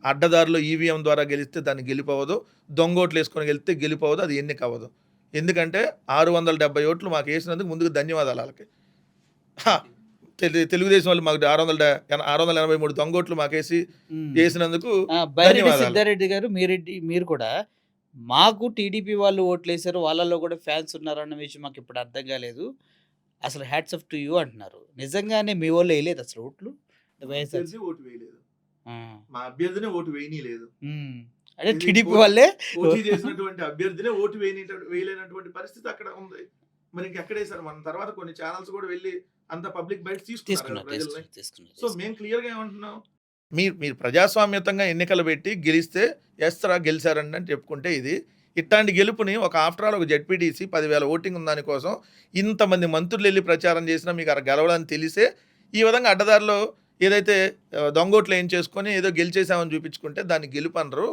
Speaker 2: అడ్డదారిలో ఈవీఎం ద్వారా గెలిస్తే దాన్ని గెలుపవ్వదు. దొంగోట్లేసుకొని గెలిస్తే గెలుపవ్వదు. అది ఎన్నికవ్వదు. ఎందుకంటే 670 ఓట్లు మాకేసినందుకు ముందుగా ధన్యవాదాలు ఆళ్ళకి. హా! తెలుగుదేశం వాళ్ళు మాకు 683 దొంగోట్లు మాకేసి
Speaker 1: హ్మ్.
Speaker 2: ఏసినందుకు
Speaker 1: బైరెడ్డి
Speaker 2: ధన్యవాదాలు.
Speaker 1: సిద్ధారెడ్డి గారు, మీరు కూడా మాకు టీడీపీ వాళ్ళు ఓట్లేసారు. వాళ్ళలో కూడా ఫ్యాన్స్ ఉన్నారన్న విషయం మాకిప్పుడు అర్థం కాలేదు. అసలు హ్యాట్స్ ఆఫ్ టు యూ అంటున్నారు. నిజంగానే మీ వోళ్ళు ఎయలేదా అసలు ఓట్లు?
Speaker 2: మా
Speaker 1: వైఎస్ఆర్
Speaker 2: అభ్యర్థి ఓటు వేయలేదు.
Speaker 1: ఆ!
Speaker 2: మా అభ్యర్థినే ఓటు వేయనీయలేదు.
Speaker 1: హ్మ్. అంటే
Speaker 2: ఇది
Speaker 1: టీడీపీ వాళ్ళే
Speaker 2: పోటీ చేసినటువంటి అభ్యర్థినే ఓటు వేయలేనటువంటి పరిస్థితి అక్కడ ఉంది. మరి ఇంకెక్కడేసారు? మన తర్వాత కొన్ని ఛానెల్స్ కూడా వెళ్లి అంత పబ్లిక్ బైట్స్ తీసుకున్నారు కదా ప్రజల్ని. సో మేము క్లియర్‌గా ఏమంటున్నాం? మీరు ప్రజాస్వామ్యతంగా ఎన్నికలు పెట్టి గెలిస్తే రా గెలిచారండి అని చెప్పుకుంటే ఇది. ఇట్లాంటి గెలుపుని ఒక ఆఫ్టర్ ఆల్ ఒక జెడ్పీటీసీ 10,000 ఓటింగ్ ఉన్న దాని కోసం ఇంతమంది మంత్రులెళ్లి ప్రచారం చేసినా మీకు అక్కడ గెలవడని తెలిసే ఈ విధంగా అడ్డదారిలో ఏదైతే దొంగోట్లు ఏయించేసుకొని ఏదో గెలిచేసామని చూపించుకుంటే దాన్ని గెలుపనరు.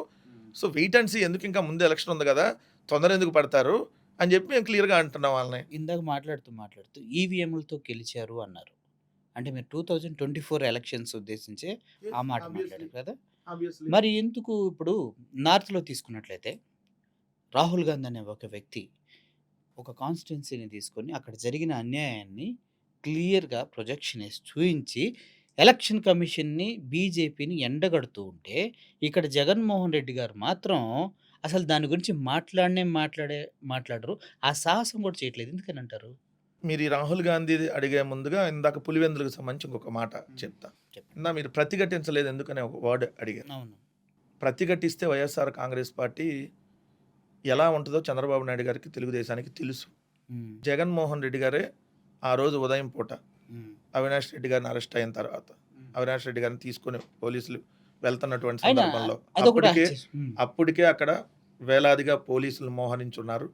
Speaker 2: సో వెయిట్ అండ్ సీ ఎందుకు ఇంకా ముందు ఎలక్షన్ ఉంది కదా! తొందర ఎందుకు పడతారు అని చెప్పి మేము క్లియర్‌గా అంటున్నాం వాళ్ళని.
Speaker 1: ఇందాక మాట్లాడుతూ ఈవీఎంలతో గెలిచారు అన్నారు. అంటే మీరు 2024 ఎలక్షన్స్ ఉద్దేశించే ఆ మాట
Speaker 2: ఆబ్వియస్లీ.
Speaker 1: మాట్లాడారు కదా!
Speaker 2: ఆబ్వియస్లీ.
Speaker 1: మరి ఎందుకు ఇప్పుడు నార్త్‌లో తీసుకున్నట్లయితే రాహుల్ గాంధీ అనే ఒక వ్యక్తి ఒక కాన్స్టిట్యుయెన్సీని తీసుకొని అక్కడ జరిగిన అన్యాయాన్ని క్లియర్‌గా ప్రొజెక్షన్ ఏసి చూయించి ఎలక్షన్ కమిషన్‌ని, బీజేపీని ఎండగడుతూ ఉంటే, ఇక్కడ జగన్మోహన్ రెడ్డి గారు మాత్రం అసలు దాని గురించి మాట్లాడరు. ఆ సాహసం కూడా చేయట్లేదు. ఎందుకనంటారు?
Speaker 2: మీరు ఈ రాహుల్ గాంధీ అడిగే ముందుగా ఇందాక పులివెందులకు సంబంధించి ఇంకొక మాట చెప్తా.
Speaker 1: చెప్పండి.
Speaker 2: మీరు ప్రతిఘటించలేదు ఎందుకని ఒక వర్డ్ అడిగారు.
Speaker 1: అవును.
Speaker 2: ప్రతిఘటిస్తే వైఎస్ఆర్ కాంగ్రెస్ పార్టీ ఎలా ఉంటుందో చంద్రబాబు నాయుడు గారికి, తెలుగుదేశానికి తెలుసు.
Speaker 1: హ్మ్.
Speaker 2: జగన్మోహన్ రెడ్డి గారే ఆ రోజు ఉదయం పూట
Speaker 1: హ్మ్.
Speaker 2: అవినాష్ రెడ్డి గారిని అరెస్ట్ అయిన తర్వాత అవినాష్ రెడ్డి గారిని తీసుకొని పోలీసులు వెళ్తున్నటువంటి
Speaker 1: అయినా
Speaker 2: సందర్భంలో
Speaker 1: అదొకటి
Speaker 2: అప్పటికే అక్కడ వేలాదిగా పోలీసులు మోహరించున్నారు.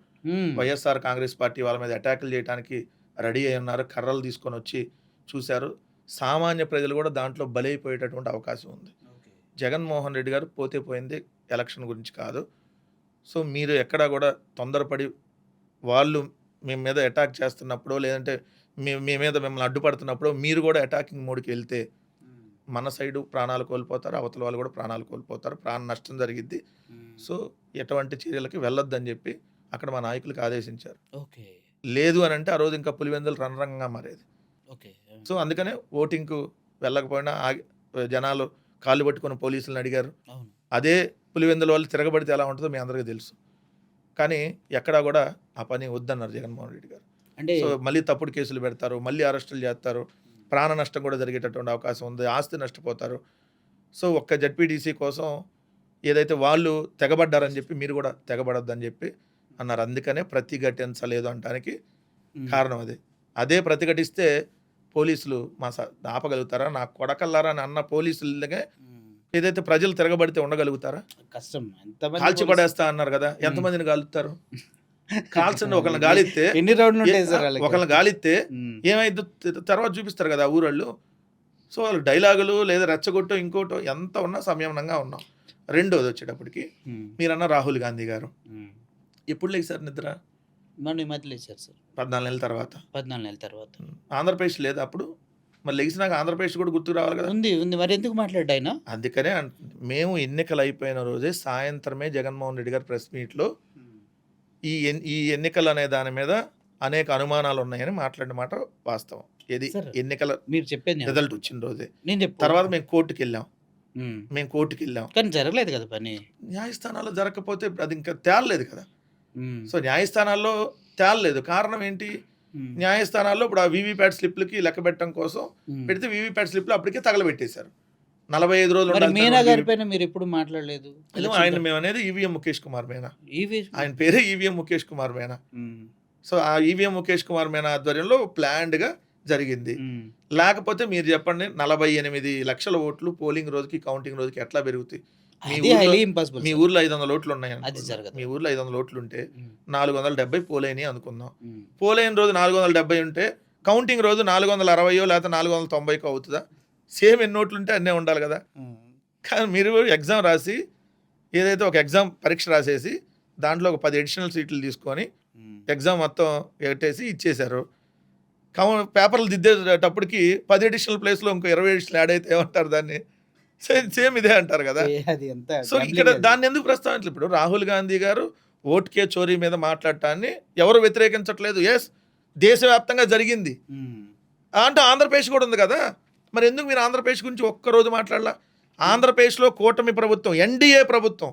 Speaker 2: వైఎస్ఆర్ కాంగ్రెస్ పార్టీ వాళ్ళ మీద అటాకులు చేయడానికి రెడీ అయి ఉన్నారు. కర్రలు తీసుకొని వచ్చి చూశారు. సామాన్య ప్రజలు కూడా దాంట్లో బలైపోయేటటువంటి అవకాశం ఉంది. జగన్మోహన్ రెడ్డి గారు పోతే పోయింది, ఎలక్షన్ గురించి కాదు. సో మీరు ఎక్కడా కూడా తొందరపడి వాళ్ళు మీ మీద అటాక్ చేస్తున్నప్పుడు, లేదంటే మీ మీద మిమ్మల్ని అడ్డుపడుతున్నప్పుడు మీరు కూడా అటాకింగ్ మోడ్కి వెళ్తే మన సైడు ప్రాణాలు కోల్పోతారు, అవతల వాళ్ళు కూడా ప్రాణాలు కోల్పోతారు, ప్రాణ నష్టం జరిగిద్ది. సో ఎటువంటి చర్యలకి వెళ్ళొద్దని చెప్పి అక్కడ మా నాయకులకు ఆదేశించారు.
Speaker 1: ఓకే.
Speaker 2: లేదు అని అంటే ఆ రోజు ఇంకా పులివెందులు రణరంగంగా మారేది.
Speaker 1: ఓకే.
Speaker 2: సో అందుకనే ఓటింగ్కు వెళ్ళకపోయినా జనాలు కాళ్ళు పట్టుకొని పోలీసులను అడిగారు.
Speaker 1: అవును.
Speaker 2: అదే పులివెందుల వాళ్ళు తిరగబడితే ఎలా ఉంటుందో మీ అందరికీ తెలుసు. కానీ ఎక్కడా కూడా ఆ పని వద్దన్నారు జగన్మోహన్ రెడ్డి గారు.
Speaker 1: అంటే
Speaker 2: సో మళ్ళీ తప్పుడు కేసులు పెడతారు, మళ్ళీ అరెస్టులు చేస్తారు, ప్రాణ నష్టం కూడా జరిగేటటువంటి అవకాశం ఉంది, ఆస్తి నష్టపోతారు. సో ఒక్క జడ్పీటీసీ కోసం ఏదైతే వాళ్ళు తెగబడ్డారని చెప్పి మీరు కూడా తెగబడొద్దని చెప్పి అన్నారు. అందుకనే ప్రతిఘటించలేదు అనడానికి కారణం అది. అదే ప్రతిఘటిస్తే పోలీసులు ఆపగలుగుతారా? నా కొడకల్లారా అని అన్న పోలీసులకే ఏదైతే ప్రజలు తిరగబడితే ఉండగలుగుతారా?
Speaker 1: కష్టం.
Speaker 2: కాల్చి పడేస్తా అన్నారు కదా, ఎంతమందిని కాలుతారు? కాల్చండి, ఒకళ్ళని గాలిస్తే
Speaker 1: ఎన్ని రౌండ్లు ఉంటాయి సార్ వాళ్ళకి?
Speaker 2: ఒకళ్ళని గాలిస్తే ఏమైందో తర్వాత చూపిస్తారు కదా ఊరోళ్ళు. సో వాళ్ళు డైలాగులు లేదా రెచ్చగొట్టో ఇంకోటో ఎంత ఉన్నా సంయమనంగా ఉన్నాం. రెండోది వచ్చేటప్పటికి మీరన్న రాహుల్ గాంధీ గారు ఎప్పుడు లేచారు నిద్ర?
Speaker 1: మన ఈ మధ్య లేచారు సార్.
Speaker 2: 14 నెలల తర్వాత.
Speaker 1: 14 నెలల తర్వాత.
Speaker 2: ఆంధ్రప్రదేశ్ లేదు అప్పుడు. మరి లెగిసినాక ఆంధ్రప్రదేశ్ కూడా గుర్తుకు రావాలి కదా.
Speaker 1: ఉంది. మరి ఎందుకు మాట్లాడ్డా ఆయన?
Speaker 2: అందుకనే మేము ఎన్నికలు అయిపోయిన రోజే సాయంత్రమే జగన్మోహన్ రెడ్డి గారు ప్రెస్ మీట్లో ఈ ఎన్నికలు అనే దాని మీద అనేక అనుమానాలు ఉన్నాయని మాట్లాడిన మాట వాస్తవం. ఏది ఎన్నికల
Speaker 1: మీరు చెప్పేది
Speaker 2: రిజల్ట్ వచ్చిన రోజే.
Speaker 1: నేను
Speaker 2: తర్వాత మేము కోర్టుకి వెళ్ళాం.
Speaker 1: కానీ జరగలేదు కదా పని.
Speaker 2: న్యాయస్థానాల్లో జరగకపోతే అది ఇంకా తేలలేదు కదా. సో న్యాయస్థానాల్లో తేలలేదు. కారణం ఏంటి? న్యాయస్థానాల్లో ఇప్పుడు ఆ వీవీప్యాట్ స్లిప్లకి లెక్క పెట్టడం కోసం పెడితే వీవీప్యాట్ స్లిప్లు అప్పటికే తగలబెట్టేశారు. 45 రోజులు.
Speaker 1: మీనా గారి పైన మీరు ఎప్పుడు మాట్లాడలేదు?
Speaker 2: ఆయన మేము అనేది ఈవీఎం ముఖేష్ కుమార్ మీనా. ఆయన పేరే ఈవీఎం ముఖేష్ కుమార్ మీనా. సో ఆ ఈవీఎం ముఖేష్ కుమార్ మీనా ఆధ్వర్యంలో ప్లాన్డ్గా జరిగింది. లేకపోతే మీరు చెప్పండి, 48 లక్షల ఓట్లు పోలింగ్ రోజుకి కౌంటింగ్ రోజుకి ఎట్లా పెరుగుతాయి? మీ ఊర్లో 500 ఓట్లు ఉన్నాయి. మీ ఊర్లో 500 ఓట్లు ఉంటే 470 పోలైనవి అనుకుందాం. పోలైన రోజు 470 ఉంటే కౌంటింగ్ రోజు 460 లేకపోతే 490 అవుతుందా? సేమ్ ఎన్ని ఓట్లు ఉంటే అన్నీ ఉండాలి కదా. కానీ మీరు ఎగ్జామ్ రాసి ఏదైతే ఒక ఎగ్జామ్ పరీక్ష రాసేసి దాంట్లో ఒక 10 అడిషనల్ సీట్లు తీసుకొని ఎగ్జామ్ మొత్తం పెట్టేసి ఇచ్చేశారు. పేపర్లు దిద్దేటప్పటికి 10 అడిషనల్ ప్లేస్లో ఇంకో 20 అడిషనల్ యాడ్ అయితే ఏమంటారు దాన్ని? సేమ్ ఇదే అంటారు కదా. సో ఇక్కడ దాన్ని ఎందుకు ప్రస్తావించలేదు? ఇప్పుడు రాహుల్ గాంధీ గారు ఓట్కే చోరీ మీద మాట్లాడటాన్ని ఎవరు వ్యతిరేకించట్లేదు. ఎస్, దేశవ్యాప్తంగా జరిగింది. అంటే ఆంధ్రప్రదేశ్ కూడా ఉంది కదా. మరి ఎందుకు మీరు ఆంధ్రప్రదేశ్ గురించి ఒక్కరోజు మాట్లాడలా? ఆంధ్రప్రదేశ్లో కూటమి ప్రభుత్వం, ఎన్డీఏ ప్రభుత్వం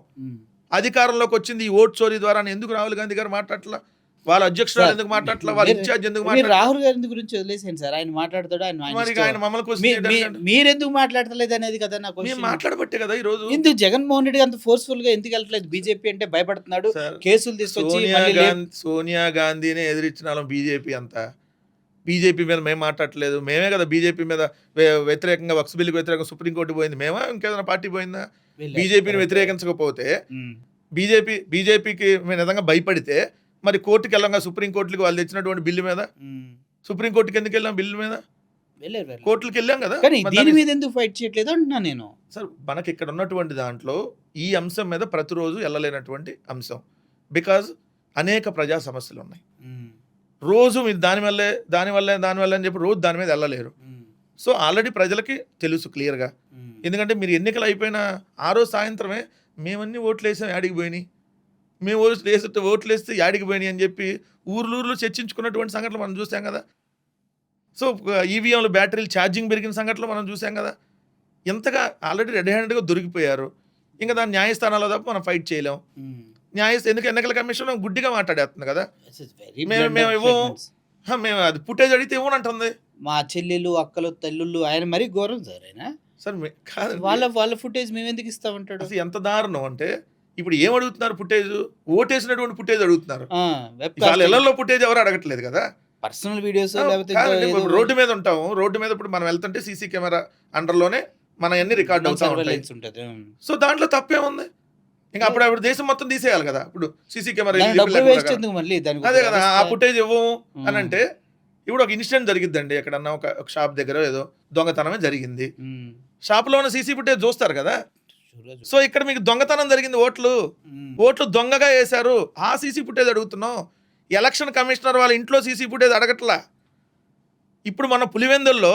Speaker 2: అధికారంలోకి వచ్చింది ఈ ఓట్ చోరీ ద్వారా. ఎందుకు రాహుల్ గాంధీ గారు మాట్లాడట్లా? వాళ్ళ అధ్యక్షురాలు ఎందుకు మాట్లాడట్లా? వాళ్ళ ఇన్ఛార్జ్ ఎందుకు మాట్లాడట్లా?
Speaker 1: రాహుల్ గారి గురించి వదిలేసాను సార్. ఆయన మాట్లాడతాడు,
Speaker 2: ఆయన మమ్మల్ని
Speaker 1: మీరు ఎందుకు మాట్లాడతలేదు అనేది కదా నాకు.
Speaker 2: మాట్లాడబట్టే కదా ఈ రోజు.
Speaker 1: ఎందుకు జగన్మోహన్ రెడ్డి అంత ఫోర్స్ఫుల్ గా ఎందుకు వెళ్ళట్లేదు? బీజేపీ అంటే భయపడుతున్నాడు, కేసులు తీసుకొచ్చి
Speaker 2: సోనియా గాంధీనే ఎదిరించిన వాళ్ళం బీజేపీ అంతా. బీజేపీ మీద మేము మాట్లాడలేదు. మేమే కదా బీజేపీ మీద వ్యతిరేకంగా వక్స్ బిల్లుకి వ్యతిరేకంగా సుప్రీంకోర్టు పోయింది. మేమా ఇంకేదైనా పార్టీ పోయిందా? బీజేపీని వ్యతిరేకించకపోతే బీజేపీకి మేము నిజంగా భయపడితే మరి కోర్టుకి వెళ్ళంగా సుప్రీంకోర్టుకి వాళ్ళు తెచ్చినటువంటి బిల్లు మీద సుప్రీంకోర్టుకి ఎందుకు వెళ్ళాం? బిల్లు మీద కోర్టులకు వెళ్ళాం కదా.
Speaker 1: దీని మీద ఎందుకు ఫైట్ చేయట్లేదు అంటున్నా నేను.
Speaker 2: సార్ మనకి ఇక్కడ ఉన్నటువంటి దాంట్లో ఈ అంశం మీద ప్రతిరోజు వెళ్ళలేనటువంటి అంశం. బికాజ్ అనేక ప్రజా సమస్యలు ఉన్నాయి. రోజు మీరు దానివల్లే అని చెప్పి రోజు దాని మీద వెళ్ళలేరు. సో ఆల్రెడీ ప్రజలకి తెలుసు క్లియర్గా. ఎందుకంటే మీరు ఎన్నికలు అయిపోయిన ఆ రోజు సాయంత్రమే మేమన్నీ ఓట్లు వేసాం, యాడికి పోయినాయి, మేము ఓట్లు వేస్తే యాడికి పోయినాయి అని చెప్పి ఊర్లు చర్చించుకున్నటువంటి సంఘటనలు మనం చూసాం కదా. సో ఈవీఎంలో బ్యాటరీలు ఛార్జింగ్ పెరిగిన సంఘటనలు మనం చూసాం కదా. ఎంతగా ఆల్రెడీ రెడ్ హ్యాండెడ్గా దొరికిపోయారు. ఇంకా దాని న్యాయస్థానాల్లో తప్ప మనం ఫైట్ చేయలేం. ఎందుకు ఎన్నికల కమిషన్ గుడ్డిగా మాట్లాడేస్తుంది కదా.
Speaker 1: ఇట్స్ వెరీ
Speaker 2: మేము
Speaker 1: బ్లండర్
Speaker 2: మేము ఇవ్వము,
Speaker 1: స్టేట్మెంట్స్.
Speaker 2: మేము అది ఫుటేజ్ అడిగితే ఇవ్వనంటుంది.
Speaker 1: మా చెల్లెలు, అక్కలు, తల్లుళ్ళు ఆయన మరీ ఘోరం సార్ ఆయన.
Speaker 2: సార్ కాదండి,
Speaker 1: వాళ్ళ ఫుటేజ్ మేమెందుకు ఇస్తామంటాడు?
Speaker 2: అసలు ఎంత దారుణం అంటే ఇప్పుడు ఏం అడుగుతున్నారు, ఫుటేజ్ ఓటేసినటువంటి ఫుటేజ్ అడుగుతున్నారు.
Speaker 1: వెబ్
Speaker 2: వాళ్ళ ఇళ్లలో ఫుటేజ్ ఎవరు అడగట్లేదు కదా.
Speaker 1: పర్సనల్ వీడియోస్ లేకపోతే ఇంకా
Speaker 2: కాదండి,
Speaker 1: ఏదో
Speaker 2: రోడ్డు మీద ఉంటాము, రోడ్డు మీద ఇప్పుడు మనం వెళ్తుంటే సీసీ కెమెరా అండర్లోనే మన అన్ని రికార్డ్ అవుతా ఉంటాయి.
Speaker 1: సర్వేలెన్స్ ఉంటుంది.
Speaker 2: సో దాంట్లో తప్పేముంది? ఇంకా అప్పుడు దేశం మొత్తం తీసేయాలి కదా. ఇప్పుడు సీసీ కెమెరా
Speaker 1: దానికి డబ్బులు వేస్ట్ ఎందుకు మళ్ళీ దానికి
Speaker 2: అదే
Speaker 1: ఒక
Speaker 2: కదా, ఆ
Speaker 1: వ్యవస్థ.
Speaker 2: ఫుటేజ్ ఇవ్వము అని అంటే ఇప్పుడు ఒక ఇన్సిడెంట్ జరిగిద్దండి ఎక్కడన్నా, ఒక షాప్ దగ్గర ఏదో దొంగతనమే జరిగింది.
Speaker 1: ఉమ్.
Speaker 2: షాప్లో ఉన్న సీసీ ఫుటేజ్ చూస్తారు కదా. సో ఇక్కడ మీకు దొంగతనం జరిగింది, ఓట్లు దొంగగా వేశారు, ఆ సీసీ ఫుటేజ్ అడుగుతున్నాం. ఎలక్షన్ కమిషనర్ వాళ్ళ ఇంట్లో సీసీ ఫుటేజ్ అడగట్లా. ఇప్పుడు మన పులివెందుల్లో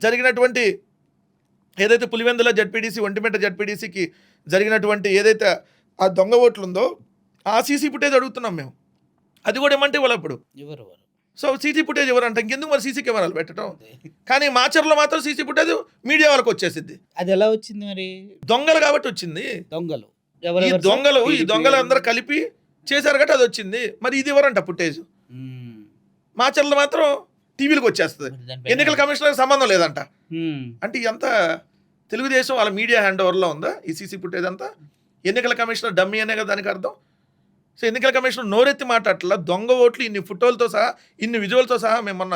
Speaker 2: జరిగినటువంటి ఏదైతే పులివెందుల జడ్పీడీసీ, ఒంటిమిట్ట జడ్పీడీసీకి జరిగినటువంటి ఏదైతే ఆ దొంగ ఓట్లు ఉందో ఆ సీసీ ఫుటేజ్ అడుగుతున్నాం మేము. అది కూడా ఏమంటే వాళ్ళు అప్పుడు
Speaker 1: ఎవరు
Speaker 2: సో సీసీ ఫుటేజ్ ఎవరంటే ఇంకెందుకు మరి సీసీ కెమెరాలు పెట్టడం. కానీ మాచర్లో మాత్రం సీసీ ఫుటేజ్ మీడియా వాళ్ళకి వచ్చేసింది.
Speaker 1: అది ఎలా వచ్చింది మరి?
Speaker 2: దొంగలు కాబట్టి వచ్చింది.
Speaker 1: దొంగలు
Speaker 2: ఈ దొంగలు అందరూ కలిపి చేశారు కాబట్టి అది వచ్చింది. మరి ఇది ఎవరంట ఫుటేజ్? మాచర్లో మాత్రం టీవీలకు వచ్చేస్తుంది. ఎన్నికల కమిషనర్ సంబంధం లేదంట. అంటే ఎంత తెలుగుదేశం వాళ్ళ మీడియా హ్యాండ్ ఓవర్లో ఉందా ఈ సీసీ ఫుటేజ్ అంతా? ఎన్నికల కమిషనర్ డమ్మీ అనే కదా దానికి అర్థం. సో ఎన్నికల కమిషనర్ నోరెత్తి మాట్లాడట్లా. దొంగ ఓట్లు ఇన్ని ఫోటోలతో సహా, ఇన్ని విజువల్తో సహా మేము మొన్న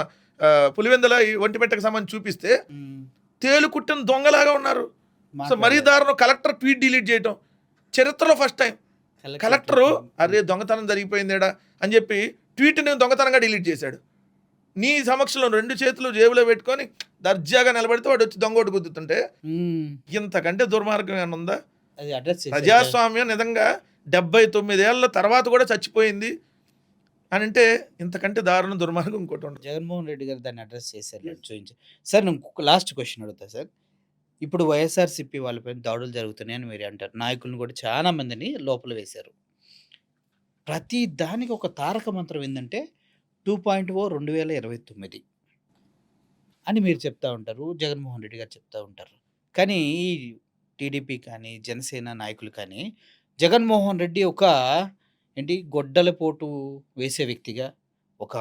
Speaker 2: పులివెందుల ఒంటిమిట్టకు సంబంధించి చూపిస్తే తేలుకుట్టిన దొంగలాగా ఉన్నారు. సో మరీ దారుణం, కలెక్టర్ ట్వీట్ డిలీట్ చేయటం చరిత్రలో ఫస్ట్ టైం. కలెక్టరు అరే దొంగతనం జరిగిపోయిందేడా అని చెప్పి ట్వీట్ని దొంగతనంగా డిలీట్ చేశాడు. నీ సమక్షంలో 2 చేతులు జేబులో పెట్టుకొని దర్జాగా నిలబడితే వాడు వచ్చి దొంగోటు గుద్దుతుంటే ఇంతకంటే దుర్మార్గం ఏమైనా ఉందా? ప్రజాస్వామ్యం నిజంగా 79 ఏళ్ల తర్వాత కూడా చచ్చిపోయింది అని అంటే ఇంతకంటే దారుణ దుర్మార్గం ఇంకోటి ఉండదు.
Speaker 1: జగన్మోహన్ రెడ్డి గారు దాన్ని అడ్రస్ చేశారు చూపించి. సార్ నేను లాస్ట్ క్వశ్చన్ అడుగుతా సార్. ఇప్పుడు వైఎస్ఆర్సీపీ వాళ్ళపైన దాడులు జరుగుతున్నాయని మీరు అంటారు. నాయకులను కూడా చాలా మందిని లోపల వేశారు. ప్రతి దానికి ఒక తారక మంత్రం ఏంటంటే 2.0 2029 అని మీరు చెప్తా ఉంటారు. జగన్మోహన్ రెడ్డి గారు చెప్తా ఉంటారు. కానీ ఈ టీడీపీ కానీ జనసేన నాయకులు కానీ జగన్మోహన్ రెడ్డి ఒక గొడ్డల పోటు వేసే వ్యక్తిగా, ఒక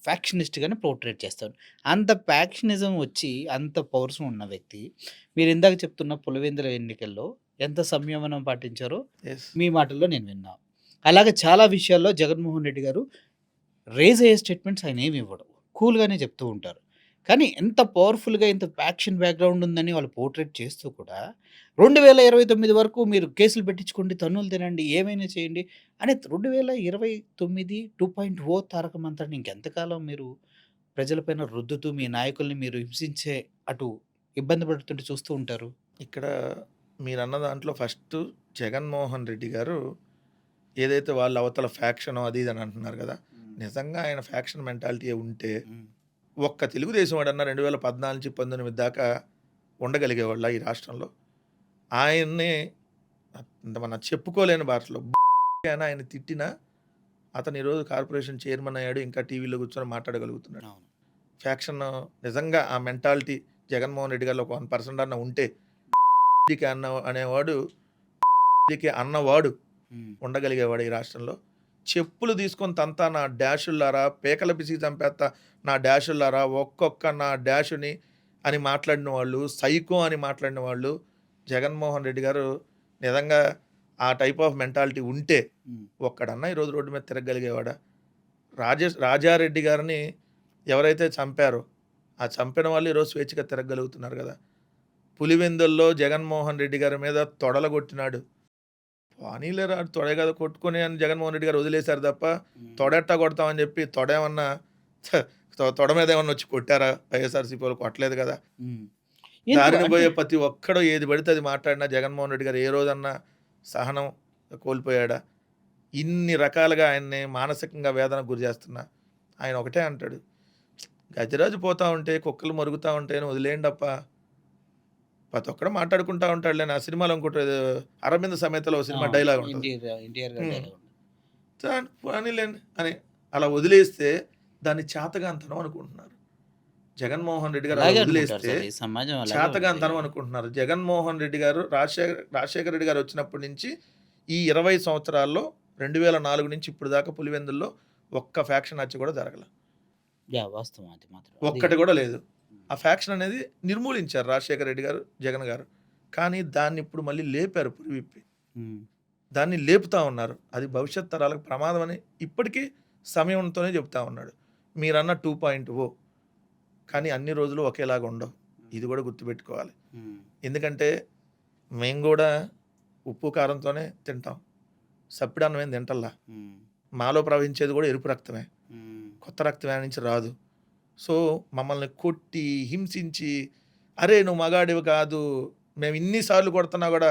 Speaker 1: ఫ్యాక్షనిస్ట్గానే పోర్ట్రేట్ చేస్తాడు. అంత ఫ్యాక్షనిజం వచ్చి అంత పౌరుషం ఉన్న వ్యక్తి మీరు ఇందాక చెప్తున్న పులివెందుల ఎన్నికల్లో ఎంత సంయమనం పాటించారో మీ మాటల్లో నేను విన్నా. అలాగే చాలా విషయాల్లో జగన్మోహన్ రెడ్డి గారు రేజ్ అయ్యే స్టేట్మెంట్స్ ఆయన ఏమి ఇవ్వడు, కూల్గానే చెప్తూ ఉంటారు. కానీ ఎంత పవర్ఫుల్గా, ఇంత ఫ్యాక్షన్ బ్యాక్గ్రౌండ్ ఉందని వాళ్ళు పోర్ట్రేట్ చేస్తూ కూడా 2029 వరకు మీరు కేసులు పెట్టించుకోండి, తన్నులు తినండి, ఏమైనా చేయండి అని 2029 2.0 తారక మంత్రాన్ని ఇంకెంతకాలం మీరు ప్రజలపైన రుద్దుతూ మీ నాయకుల్ని మీరు హింసించే అటు ఇబ్బంది పడుతుంటే చూస్తూ ఉంటారు.
Speaker 2: ఇక్కడ మీరు అన్న దాంట్లో ఫస్ట్ జగన్మోహన్ రెడ్డి గారు ఏదైతే వాళ్ళ అవతల ఫ్యాక్షన్ అది ఇది అని అంటున్నారు కదా, నిజంగా ఆయన ఫ్యాక్షన్ మెంటాలిటీ ఉంటే ఒక్క తెలుగుదేశం వాడన్నా 2014 నుంచి 19 దాకా ఉండగలిగేవాళ్ళ ఈ రాష్ట్రంలో? ఆయన్ని మన చెప్పుకోలేని భాషలో అయినా ఆయన తిట్టినా అతను ఈరోజు కార్పొరేషన్ చైర్మన్ అయ్యాడు, ఇంకా టీవీలో కూర్చొని మాట్లాడగలుగుతున్నాడు. ఫ్యాక్షన్ నిజంగా ఆ మెంటాలిటీ జగన్మోహన్ రెడ్డి గారిలో 1% అన్న ఉంటే అన్నవాడు ఉండగలిగేవాడు ఈ రాష్ట్రంలో. చెప్పులు తీసుకొని తంతా నా డాషుల్లారా, పేకల పిసి చంపేస్తా నా డాషుల్లారా, ఒక్కొక్క నా డాషుని అని మాట్లాడిన వాళ్ళు, సైకో అని మాట్లాడిన వాళ్ళు. జగన్మోహన్ రెడ్డి గారు నిజంగా ఆ టైప్ ఆఫ్ మెంటాలిటీ ఉంటే ఒక్కడన్నా ఈరోజు రోడ్డు మీద తిరగలిగేవాడా? రాజారెడ్డి గారిని ఎవరైతే చంపారో ఆ చంపిన వాళ్ళు ఈరోజు స్వేచ్ఛగా తిరగలుగుతున్నారు కదా. పులివెందుల్లో జగన్మోహన్ రెడ్డి గారి మీద తొడలగొట్టినాడు. పానీలేరా తొడే కదా కొట్టుకొని అని జగన్మోహన్ రెడ్డి గారు వదిలేశారు తప్ప తొడెట్టా కొడతామని చెప్పి తొడ మీద ఏమన్నా వచ్చి కొట్టారా? వైఎస్ఆర్సీపీ వాళ్ళు కొట్టలేదు కదా. దారిని పోయే ప్రతి ఒక్కడో ఏది పడితే అది మాట్లాడినా జగన్మోహన్ రెడ్డి గారు ఏ రోజన్నా సహనం కోల్పోయాడా? ఇన్ని రకాలుగా ఆయన్ని మానసికంగా వేదనకు గురి చేస్తున్నా ఆయన ఒకటే అంటాడు, గజరాజు పోతా ఉంటే కుక్కలు మరుగుతూ ఉంటాయని వదిలేయండప్ప. ప్రతి ఒక్కడు మాట్లాడుకుంటా ఉంటాడులే. ఆ సినిమాలో ఇంకోటి అరవింద సమేతలో సినిమా డైలాగ్ ఉంటుంది, పోనీలేండి అని అలా వదిలేస్తే దాన్ని చేతగాంతనం అనుకుంటున్నారు. జగన్మోహన్ రెడ్డి గారు వదిలేస్తే చేతగాంతనం అనుకుంటున్నారు. జగన్మోహన్ రెడ్డి గారు రాజశేఖర రెడ్డి గారు వచ్చినప్పటి నుంచి ఈ 20 సంవత్సరాల్లో 2004 నుంచి ఇప్పుడు దాకా పులివెందుల్లో ఒక్క ఫ్యాక్షన్ హత్య కూడా జరగల.
Speaker 1: వాస్తవం అది మాత్రం.
Speaker 2: ఒక్కటి కూడా లేదు. ఆ ఫ్యాక్షన్ అనేది నిర్మూలించారు రాజశేఖర రెడ్డి గారు, జగన్ గారు. కానీ దాన్ని ఇప్పుడు మళ్ళీ లేపారు పురివిప్పి. దాన్ని లేపుతా ఉన్నారు. అది భవిష్యత్ తరాలకు ప్రమాదం అని ఇప్పటికీ సమయంతోనే చెప్తా ఉన్నాడు. మీరన్న 2.0 కానీ అన్ని రోజులు ఒకేలాగా ఉండవు. ఇది కూడా గుర్తుపెట్టుకోవాలి. ఎందుకంటే మేము కూడా ఉప్పు కారంతోనే తింటాం. సప్పిడన్నం ఏం తింటల్లా. మాలో ప్రవహించేది కూడా ఎరుపు రక్తమే. కొత్త రక్తం నుంచి రాదు. సో మమ్మల్ని కొట్టి హింసించి అరే నువ్వు మగాడివి కాదు, మేము ఇన్నిసార్లు కొడుతున్నా కూడా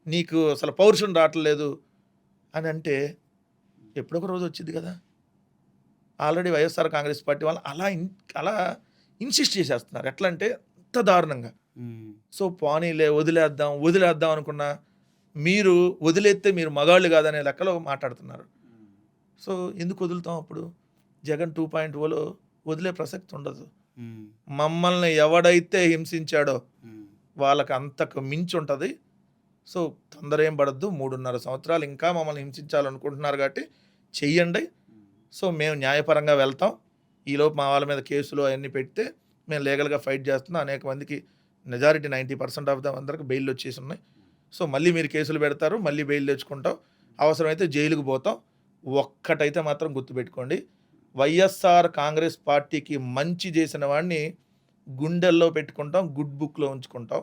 Speaker 2: నీకు అసలు పౌరుషం రావట్లేదు అని అంటే ఎప్పుడొక రోజు వచ్చింది కదా. ఆల్రెడీ వైఎస్ఆర్ కాంగ్రెస్ పార్టీ వాళ్ళు అలా ఇన్సిస్ట్ చేసేస్తున్నారు. ఎట్లా అంటే అంత దారుణంగా. సో పోనీలే వదిలేద్దాం అనుకున్నా మీరు వదిలేస్తే మీరు మగాళ్ళు కాదనే లెక్కలో మాట్లాడుతున్నారు. సో ఎందుకు వదులుతాం అప్పుడు? జగన్ 2.0లో వదిలే ప్రసక్తి ఉండదు. మమ్మల్ని ఎవడైతే హింసించాడో వాళ్ళకి అంతకు మించి ఉంటుంది. సో తొందర ఏం పడద్దు. 3.5 సంవత్సరాలు ఇంకా మమ్మల్ని హింసించాలనుకుంటున్నారు కాబట్టి చెయ్యండి. సో మేము న్యాయపరంగా వెళ్తాం. ఈలోపు మా వాళ్ళ మీద కేసులు అవన్నీ పెడితే మేము లీగల్గా ఫైట్ చేస్తున్నాం. అనేక మందికి మెజారిటీ 90% ఆఫ్ అందరికి బెయిల్ వచ్చేసి ఉన్నాయి. సో మళ్ళీ మీరు కేసులు పెడతారు, మళ్ళీ బెయిల్ తెచ్చుకుంటాం, అవసరమైతే జైలుకు పోతాం. ఒక్కటైతే మాత్రం గుర్తుపెట్టుకోండి, వైఎస్ఆర్ కాంగ్రెస్ పార్టీకి మంచి చేసిన వాడిని గుండెల్లో పెట్టుకుంటాం, గుడ్ బుక్లో ఉంచుకుంటాం.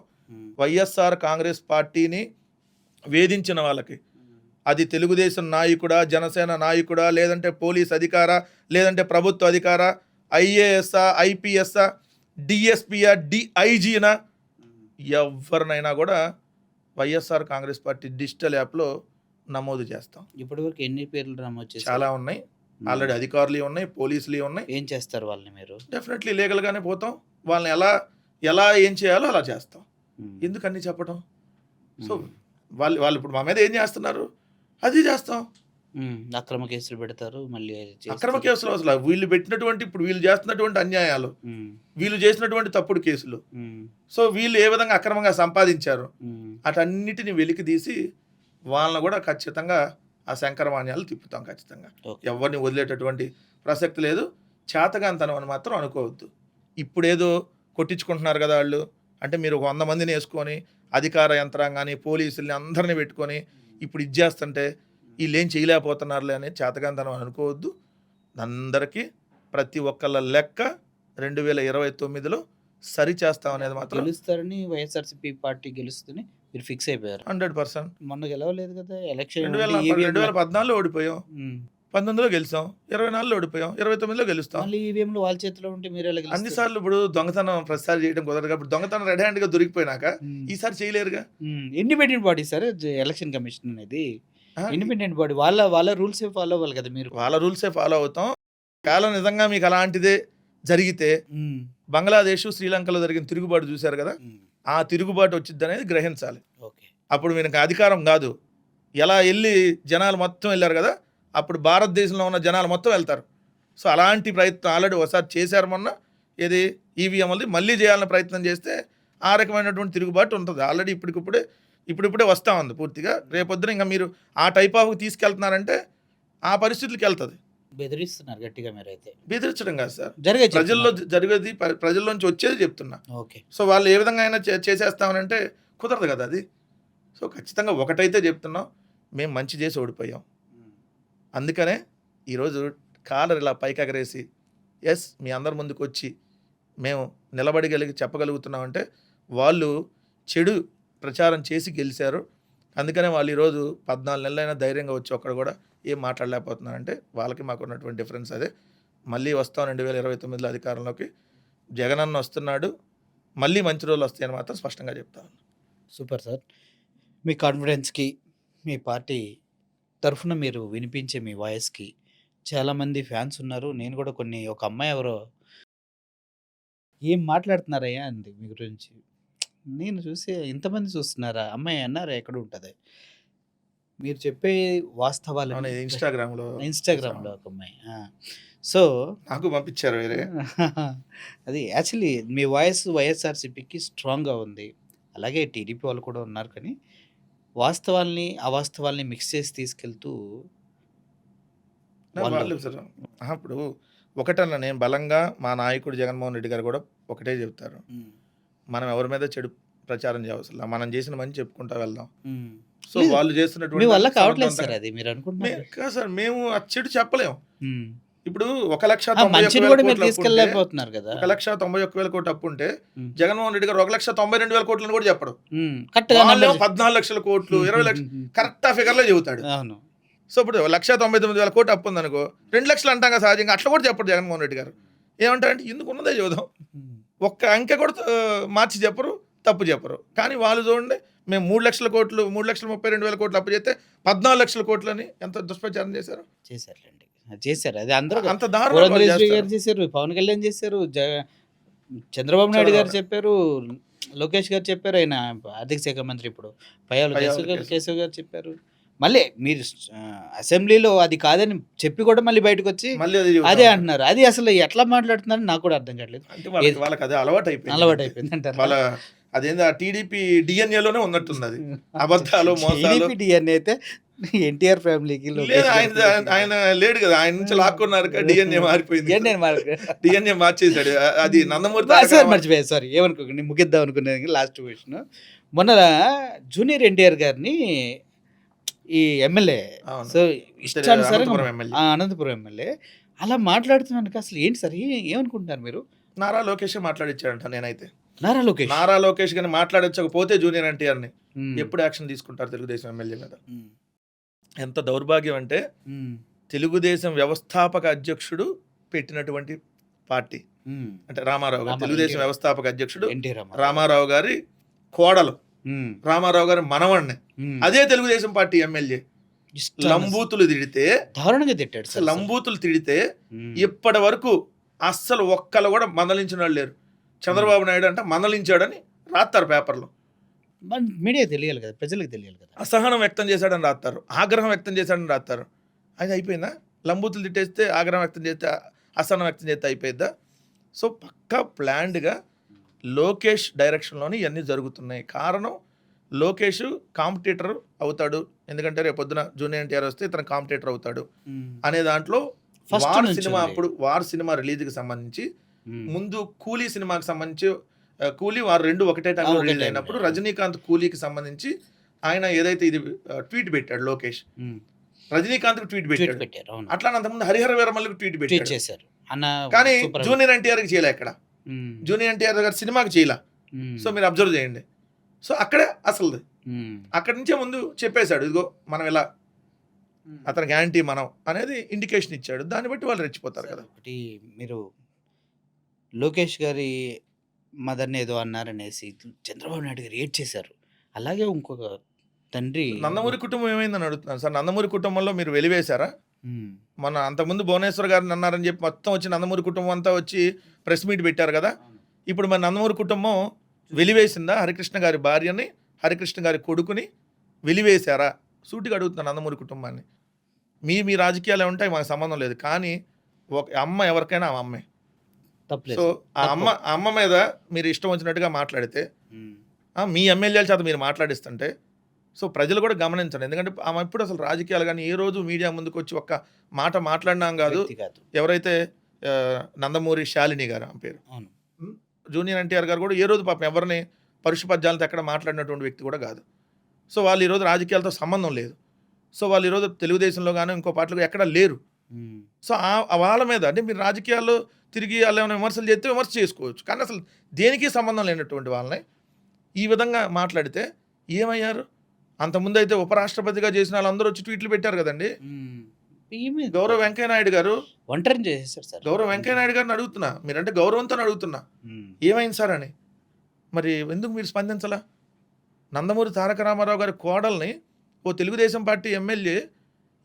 Speaker 2: వైఎస్ఆర్ కాంగ్రెస్ పార్టీని వేధించిన వాళ్ళకి, అది తెలుగుదేశం నాయకుడా, జనసేన నాయకుడా, లేదంటే పోలీస్ అధికారా, లేదంటే ప్రభుత్వ అధికారా, ఐఏఎస్ఆ, ఐపీఎస్ఆ, డిఎస్పీయా, డిఐజీనా, ఎవరినైనా కూడా వైఎస్ఆర్ కాంగ్రెస్ పార్టీ డిజిటల్ యాప్లో నమోదు చేస్తాం.
Speaker 1: ఇప్పటివరకు ఎన్ని పేర్లు నమోదు చేశారు?
Speaker 2: చాలా ఉన్నాయి. ఆల్రెడీ అధికారులు ఉన్నాయి, పోలీసులు ఉన్నాయి.
Speaker 1: ఏం చేస్తారు వాళ్ళని మీరు?
Speaker 2: డెఫినెట్లీ లీగల్గానే పోతాం. వాళ్ళని ఎలా ఏం చేయాలో అలా చేస్తాం. ఎందుకని చెప్పడం? సో వాళ్ళు ఇప్పుడు మా మీద ఏం చేస్తున్నారు అది చేస్తాం.
Speaker 1: అక్రమ కేసులు పెడతారు. మళ్ళీ
Speaker 2: అక్రమ కేసులు అసలు వీళ్ళు పెట్టినటువంటి, ఇప్పుడు వీళ్ళు చేస్తున్నటువంటి అన్యాయాలు, వీళ్ళు చేసినటువంటి తప్పుడు కేసులు, సో వీళ్ళు ఏ విధంగా అక్రమంగా సంపాదించారు, అటన్నిటిని వెలికి తీసి వాళ్ళని కూడా ఖచ్చితంగా ఆ శంకరమాన్యాలు తిప్పుతాం. ఖచ్చితంగా ఎవరిని వదిలేటటువంటి ప్రసక్తి లేదు. చేతగాంతనం అని మాత్రం అనుకోవద్దు. ఇప్పుడేదో కొట్టించుకుంటున్నారు కదా వాళ్ళు, అంటే మీరు 100 మందిని వేసుకొని అధికార యంత్రాంగాన్ని, పోలీసుల్ని అందరినీ పెట్టుకొని ఇప్పుడు ఇది చేస్తుంటే వీళ్ళు ఏం చేయలేకపోతున్నారులే అనేది చేతగాంతనం అనుకోవద్దు. అందరికీ ప్రతి ఒక్కళ్ళ లెక్క 2029లో సరి చేస్తాం అనేది మాత్రం.
Speaker 1: గెలుస్తారని వైఎస్ఆర్సీపీ పార్టీ గెలుస్తుంది మీరు ఫిక్స్ అయిపోయారు
Speaker 2: 100%.
Speaker 1: మొన్న గెలవలేదు కదా ఎలక్షన్.
Speaker 2: 2014లో ఓడిపోయాం, 19లో గెలిచాం, 24లో ఓడిపోయాం, 29లో గెలుస్తాం.
Speaker 1: మళ్ళీ ఈవీఎంలు వాళ్ళ చేతిలో ఉంటే మీరు ఎలా గెలుస్తారు?
Speaker 2: అన్నిసార్లు ఇప్పుడు దొంగతనం ప్రతిసారి చేయడం కుదరదు కాబట్టి దొంగతనం రెడ్ హ్యాండ్గా దొరికిపోయినాక ఈసారి చేయలేరుగా.
Speaker 1: Independent body sir election commission అనేది ఇండిపెండెంట్ బాడీ, వాళ్ళ రూల్స్ ఫాలో అవ్వాలి కదా. మీరు
Speaker 2: వాళ్ళ రూల్సే ఫాలో అవుతాం. కాలం నిజంగా మీకు అలాంటిదే జరిగితే బంగ్లాదేశ్, శ్రీలంకలో జరిగిన తిరుగుబాటు చూశారు కదా, ఆ తిరుగుబాటు వచ్చింది అనేది గ్రహించాలి. అప్పుడు మీకు అధికారం కాదు, ఎలా వెళ్ళి జనాలు మొత్తం వెళ్ళారు కదా, అప్పుడు భారతదేశంలో ఉన్న జనాలు మొత్తం వెళ్తారు. సో అలాంటి ప్రయత్నం ఆల్రెడీ ఒకసారి చేశారు మొన్న. ఏది ఈవీఎం వల్ల మళ్ళీ చేయాలని ప్రయత్నం చేస్తే ఆ రకమైనటువంటి తిరుగుబాటు ఉంటుంది. ఆల్రెడీ ఇప్పుడిప్పుడే వస్తూ ఉంది పూర్తిగా. రేపొద్దున ఇంకా మీరు ఆ టైప్ ఆఫ్ తీసుకెళ్తున్నారంటే ఆ పరిస్థితులకి వెళ్తుంది.
Speaker 1: బెదిరిస్తున్నారు గట్టిగా మీరైతే.
Speaker 2: బెదిరించడం కాదు సార్,
Speaker 1: జరిగేది
Speaker 2: ప్రజల్లో జరిగేది, ప్రజల్లోంచి వచ్చేది చెప్తున్నా. సో వాళ్ళు ఏ విధంగా అయినా చేసేస్తామనంటే కుదరదు కదా అది. సో ఖచ్చితంగా ఒకటైతే చెప్తున్నాం, మేము మంచి చేసి ఓడిపోయాం. అందుకనే ఈరోజు కాలర్ ఇలా పైకి ఎగరేసి మీ అందరి ముందుకు వచ్చి మేము చెప్పగలుగుతున్నామంటే వాళ్ళు చెడు ప్రచారం చేసి గెలిచారు. అందుకనే వాళ్ళు ఈరోజు 14 నెలలైనా ధైర్యంగా వచ్చి ఒక్కడ కూడా ఏం మాట్లాడలేకపోతున్నారంటే వాళ్ళకి మాకు ఉన్నటువంటి డిఫరెన్స్ అదే. మళ్ళీ వస్తాం 2029లో అధికారంలోకి. జగనన్న వస్తున్నాడు, మళ్ళీ మంచి రోజులు వస్తాయని మాత్రం స్పష్టంగా చెప్తాను.
Speaker 1: సూపర్ సార్, మీ కాన్ఫిడెన్స్కి, మీ పార్టీ తరఫున మీరు వినిపించే మీ వాయిస్కి చాలామంది ఫ్యాన్స్ ఉన్నారు. నేను కూడా ఒక అమ్మాయి ఎవరో ఏం మాట్లాడుతున్నారయ్యా అంది మీ గురించి. నేను చూసి ఇంతమంది చూస్తున్నారా అమ్మాయి అన్నారా ఎక్కడ ఉంటుంది. మీరు చెప్పే వాస్తవాలు ఇన్స్టాగ్రామ్లో ఒక అమ్మాయి. సో
Speaker 2: నాకు పంపించారు వేరే.
Speaker 1: అది యాక్చువల్లీ మీ వాయిస్ వైఎస్ఆర్సీపీకి స్ట్రాంగ్గా ఉంది, అలాగే టీడీపీ వాళ్ళు కూడా ఉన్నారు. కానీ వాస్తవాల్ని అవాస్తవాల్ని మిక్స్ చేసి తీసుకెళ్తూ వాళ్ళు
Speaker 2: వాళ్ళు సార్ ఇప్పుడు ఒకటన్నా నేను బలంగా మా నాయకుడు జగన్మోహన్ రెడ్డి గారు కూడా ఒకటే చెప్తారు.
Speaker 1: హ్మ్.
Speaker 2: మనం ఎవరి మీద చెడు ప్రచారం చేయవసరం. మనం చేసిన మంచి చెప్పుకుంటా వెళ్దాం.
Speaker 1: హ్మ్.
Speaker 2: సో
Speaker 1: లేదు.
Speaker 2: వాళ్ళు
Speaker 1: మీ
Speaker 2: చేస్తున్నటువంటి
Speaker 1: వల్ల కావట్లేదు సార్
Speaker 2: సమర్థవంతంగా
Speaker 1: అది మీరనుకుంటున్నారు.
Speaker 2: కాదు సార్ మేము ఆ చెడు చెప్పలేము.
Speaker 1: హ్మ్.
Speaker 2: ఇప్పుడు
Speaker 1: ఆ!
Speaker 2: 1,91,000
Speaker 1: మంచిని
Speaker 2: కోట్ల
Speaker 1: గూడా మీరు
Speaker 2: అప్పుంటే
Speaker 1: తీసుకెళ్ళలేకపోతున్నారు గదా!
Speaker 2: 1,91,000 కోట్ల అప్పుంటే
Speaker 1: హ్మ్.
Speaker 2: జగన్మోహన్ రెడ్డి గారు 1,92,000 కోట్లని కూడా చెప్పడు.
Speaker 1: కరెక్ట్‌గా నంబర్
Speaker 2: వాళ్ళేమో 14,00,000 కోట్లు 20,00,000 కరెక్ట్ ఆ ఫిగర్‌లో చెబుతాడు.
Speaker 1: అవును.
Speaker 2: సో ఇప్పుడు 1,99,000 కోట్లు అప్పు ఉందనుకో 2,00,000 అంటాం కదా సహజంగా. అట్లా కూడా చెప్పడు జగన్మోహన్ రెడ్డి గారు. ఏమంటారంటే ఎందుకు ఉన్నదే చెబుదాం.
Speaker 1: హ్మ్.
Speaker 2: ఒక్క అంకె కూడా మార్చి చెప్పరు, తప్పు చెప్పరు. కానీ వాళ్ళు చూడండి మేము 3,00,000 కోట్లు 3,32,000 కోట్లు అప్పు చేస్తే 14,00,000 కోట్లని ఎంత దుష్ప్రచారం చేశారు.
Speaker 1: చేశారులెండి. చేశారు. అది అందరూ
Speaker 2: అంత దారుణంగా వాళ్ళు
Speaker 1: పురంధరేశ్వరి
Speaker 2: చేస్తారు.
Speaker 1: గారు చేశారు. పవన్ కళ్యాణ్ చేశారు. చంద్రబాబు నాయుడు గారు
Speaker 2: చంద్రబాబు
Speaker 1: చెప్పారు. లోకేష్ గారు చెప్పారు. ఆయన ఆర్థిక శాఖ మంత్రి ఇప్పుడు పయ్యావుల
Speaker 2: పయ్యావుల కేసు.
Speaker 1: కేశవ్ గారు చెప్పారు. మళ్ళీ మీరు అసెంబ్లీలో అది కాదని చెప్పి కూడా మళ్ళీ బయటకొచ్చి
Speaker 2: మళ్ళీ అదే చెబుతా
Speaker 1: అదే
Speaker 2: ఉంటారు.
Speaker 1: అంటున్నారు. అది అసలు ఎట్లా మాట్లాడుతున్నారని నాకు కూడా అర్థం కావట్లేదు.
Speaker 2: అంటే వాళ్ళకి అదే అలవాటైపోయింది.
Speaker 1: అలవాటయిపోయింది అంటారా?
Speaker 2: వాళ్ళ అదేంది ఆ టీడీపీ డిఎన్ఏలోనే ఉన్నట్టుంది అది. అబద్ధాలు, మోసాలు.
Speaker 1: టీడీపీ డిఎన్ఏ అయితే ఎన్టీఆర్ ఫ్యామిలీకి
Speaker 2: లేదు ఆయన లేడు కదా. ఆయన నుంచి లాక్కున్నారు డిఎన్ఏ మారిపోయింది. డిఎన్ఏ మార్చేశాడు. అది నందమూరి తారక
Speaker 1: సార్
Speaker 2: రామారావు.
Speaker 1: మర్చిపోయాను. సారీ ఏమనుకోకండి, ముగిద్దాం అనుకునేది లాస్ట్ క్వశ్చన్. మొన్న జూనియర్ ఎన్టీఆర్ గారిని ఈ ఎమ్మెల్యే
Speaker 2: అవును.
Speaker 1: సో ఇష్టానుసారంగా
Speaker 2: అనంతపురం ఎమ్మెల్యే.
Speaker 1: అనంతపురం ఎమ్మెల్యే అలా మాట్లాడుతున్నాను. అసలు ఏంటి సార్ ఏమనుకుంటున్నారు మీరు?
Speaker 2: నారా లోకేష్ మాట్లాడిచ్చాడంట నేనైతే.
Speaker 1: నారా లోకేష్
Speaker 2: నారా లోకేష్ గారిని మాట్లాడించకపోతే జూనియర్ ఎన్టీఆర్‌ని
Speaker 1: ఉమ్,
Speaker 2: ఎప్పుడు యాక్షన్ తీసుకుంటారు తెలుగుదేశం ఎమ్మెల్యే మీద?
Speaker 1: ఉమ్,
Speaker 2: ఎంత దౌర్భాగ్యం అంటే
Speaker 1: ఉమ్,
Speaker 2: తెలుగుదేశం వ్యవస్థాపక అధ్యక్షుడు పెట్టినటువంటి పార్టీ.
Speaker 1: ఉమ్.
Speaker 2: అంటే రామారావు గారు
Speaker 1: రామారావు,
Speaker 2: తెలుగుదేశం
Speaker 1: ఎన్టీ
Speaker 2: వ్యవస్థాపక అధ్యక్షుడు
Speaker 1: ఎన్టీ రామారావు.
Speaker 2: రామారావు గారి కోడలు
Speaker 1: ఉమ్,
Speaker 2: రామారావు గారి మనవణ్ణి.
Speaker 1: ఉమ్.
Speaker 2: అదే తెలుగుదేశం పార్టీ ఎమ్మెల్యే లంబూతులు తిడితే
Speaker 1: దారుణంగా తిట్టాడు సార్.
Speaker 2: లంబూతులు తిడితే
Speaker 1: ఉమ్,
Speaker 2: ఇప్పటి వరకు అస్సలు ఒక్కళ్ళు కూడా మందలించిన వాళ్ళు లేరు. చంద్రబాబు నాయుడు అంటే మందలించాడని రాస్తారు పేపర్లో.
Speaker 1: మీడియా తెలియాలి కదా, ప్రజలకు తెలియాలి కదా.
Speaker 2: అసహనం వ్యక్తం చేశాడని రాస్తారు, ఆగ్రహం వ్యక్తం చేశాడని రాస్తారు. అది అయిపోయిందా? లంబూతులు తిట్టేస్తే ఆగ్రహం వ్యక్తం చేస్తే అసహనం వ్యక్తం చేస్తే అయిపోయిద్దా? సో పక్కా ప్లాన్డ్గా లోకేష్ డైరెక్షన్లోనే ఇవన్నీ జరుగుతున్నాయి. కారణం లోకేష్ కాంపిటీటర్ అవుతాడు. ఎందుకంటే రేపు పొద్దున జూనియర్ ఎన్టీఆర్ వస్తే ఇతను కాంపిటీటర్ అవుతాడు
Speaker 1: ఉమ్.
Speaker 2: అనే దాంట్లో
Speaker 1: First
Speaker 2: వార్
Speaker 1: నుంచి
Speaker 2: సినిమా
Speaker 1: ఉంది.
Speaker 2: అప్పుడు వార్ సినిమా రిలీజ్కి సంబంధించి
Speaker 1: ఉమ్.
Speaker 2: ముందు కూలీ సినిమాకి సంబంధించి కూలీ వారు రెండు ఒకటే టైంలో
Speaker 1: ఒకటే
Speaker 2: రిలీజ్
Speaker 1: time
Speaker 2: అయినప్పుడు
Speaker 1: లో.
Speaker 2: రజనీకాంత్ కూలీకి సంబంధించి ఆయన ఏదైతే ఇది ట్వీట్ పెట్టాడు లోకేష్.
Speaker 1: ఉమ్.
Speaker 2: రజనీకాంత్ ట్వీట్
Speaker 1: ట్వీట్
Speaker 2: పెట్టాడు.
Speaker 1: పెట్టారు. అవును,
Speaker 2: అట్లా అంతకుముందు హరిహర వీరమల్లికి ట్వీట్
Speaker 1: ట్వీట్
Speaker 2: పెట్టాడు.
Speaker 1: చేశారు అన్న.
Speaker 2: కానీ
Speaker 1: సూపర్
Speaker 2: జూనియర్ ఎన్టీఆర్కి చేయలే. ఎక్కడ
Speaker 1: ఉమ్,
Speaker 2: జూనియర్ ఎన్టీఆర్ గారి సినిమాకి చేయలే.
Speaker 1: ఉమ్,
Speaker 2: సో మీరు అబ్జర్వ్ చేయండి. సో అక్కడే అసలు
Speaker 1: ఉమ్,
Speaker 2: అక్కడి నుంచే ముందు చెప్పేశాడు, ఇదిగో మనం ఇలా అతనికి యాంటీ మనం అనేది ఇండికేషన్ ఇచ్చాడు. దాన్ని బట్టి వాళ్ళు రెచ్చిపోతారు కదా.
Speaker 1: ఒకటి మీరు లోకేష్ గారి మదర్ని ఏదో అన్నారనేసి చంద్రబాబు నాయుడు గారు ఏడ్ చేశారు. అలాగే ఇంకొక తండ్రి
Speaker 2: నందమూరి కుటుంబం ఏమైందని అడుగుతున్నాను సార్. నందమూరి కుటుంబంలో మీరు వెలివేశారా?
Speaker 1: ఉమ్,
Speaker 2: మన అంతకుముందు భువనేశ్వర్ గారిని అన్నారని చెప్పి మొత్తం వచ్చి నందమూరి కుటుంబం అంతా వచ్చి ప్రెస్ మీట్ పెట్టారు కదా. ఇప్పుడు మన నందమూరి కుటుంబం వెలివేసిందా హరికృష్ణ గారి భార్యని, హరికృష్ణ గారి కొడుకుని వెలివేశారా? సూటిగా అడుగుతున్నాను నందమూరి కుటుంబాన్ని. మీ రాజకీయాలు ఉంటాయి, మాకు సంబంధం లేదు. కానీ ఒక అమ్మ ఎవరికైనా ఆ అమ్మే.
Speaker 1: తప్పలేదు.
Speaker 2: సో ఆ అమ్మ మీద మీరు ఇష్టం వచ్చినట్టుగా మాట్లాడితే
Speaker 1: ఉమ్,
Speaker 2: మీ ఎమ్మెల్యేల చేత మీరు మాట్లాడిస్తుంటే సో ప్రజలు కూడా గమనించండి. ఎందుకంటే ఆమె ఇప్పుడు అసలు రాజకీయాలు కానీ ఏ రోజు మీడియా ముందుకు వచ్చి ఒక్క మాట మాట్లాడినాం కాదు.
Speaker 1: వ్యక్తి కాదు.
Speaker 2: ఎవరైతే నందమూరి శాలిని గారు ఆమె పేరు,
Speaker 1: అవును.
Speaker 2: జూనియర్ ఎన్టీఆర్ గారు కూడా ఏ రోజు పాపం ఎవరిని పరుషపద్యాలతో ఎక్కడ మాట్లాడినటువంటి వ్యక్తి కూడా కాదు. సో వాళ్ళు ఈరోజు రాజకీయాలతో సంబంధం లేదు. సో వాళ్ళు ఈరోజు తెలుగుదేశంలో కానీ ఇంకో పార్టీలో ఎక్కడ లేరు.
Speaker 1: ఉమ్,
Speaker 2: సో వాళ్ళ మీద అంటే మీరు రాజకీయాల్లో తిరిగి వాళ్ళు ఏమైనా విమర్శలు చేస్తే విమర్శ చేసుకోవచ్చు. కానీ అసలు దేనికి సంబంధం లేనటువంటి వాళ్ళని ఈ విధంగా మాట్లాడితే ఏమయ్యారు? అంతకుముందు అయితే ఉపరాష్ట్రపతిగా చేసిన వాళ్ళందరూ వచ్చి ట్వీట్లు పెట్టారు కదండి.
Speaker 1: ఉమ్. ఏమీ
Speaker 2: గౌరవ వెంకయ్యనాయుడు గారు
Speaker 1: ఒంటరిని చేసేసారు సార్.
Speaker 2: గౌరవ వెంకయ్యనాయుడు గారిని అడుగుతున్నా, మీరంటే గౌరవంతో అడుగుతున్నా,
Speaker 1: ఉమ్,
Speaker 2: ఏమైంది సార్ అని. మరి ఎందుకు మీరు స్పందించలా? నందమూరి తారక రామారావు గారి కోడల్ని ఓ తెలుగుదేశం పార్టీ ఎమ్మెల్యే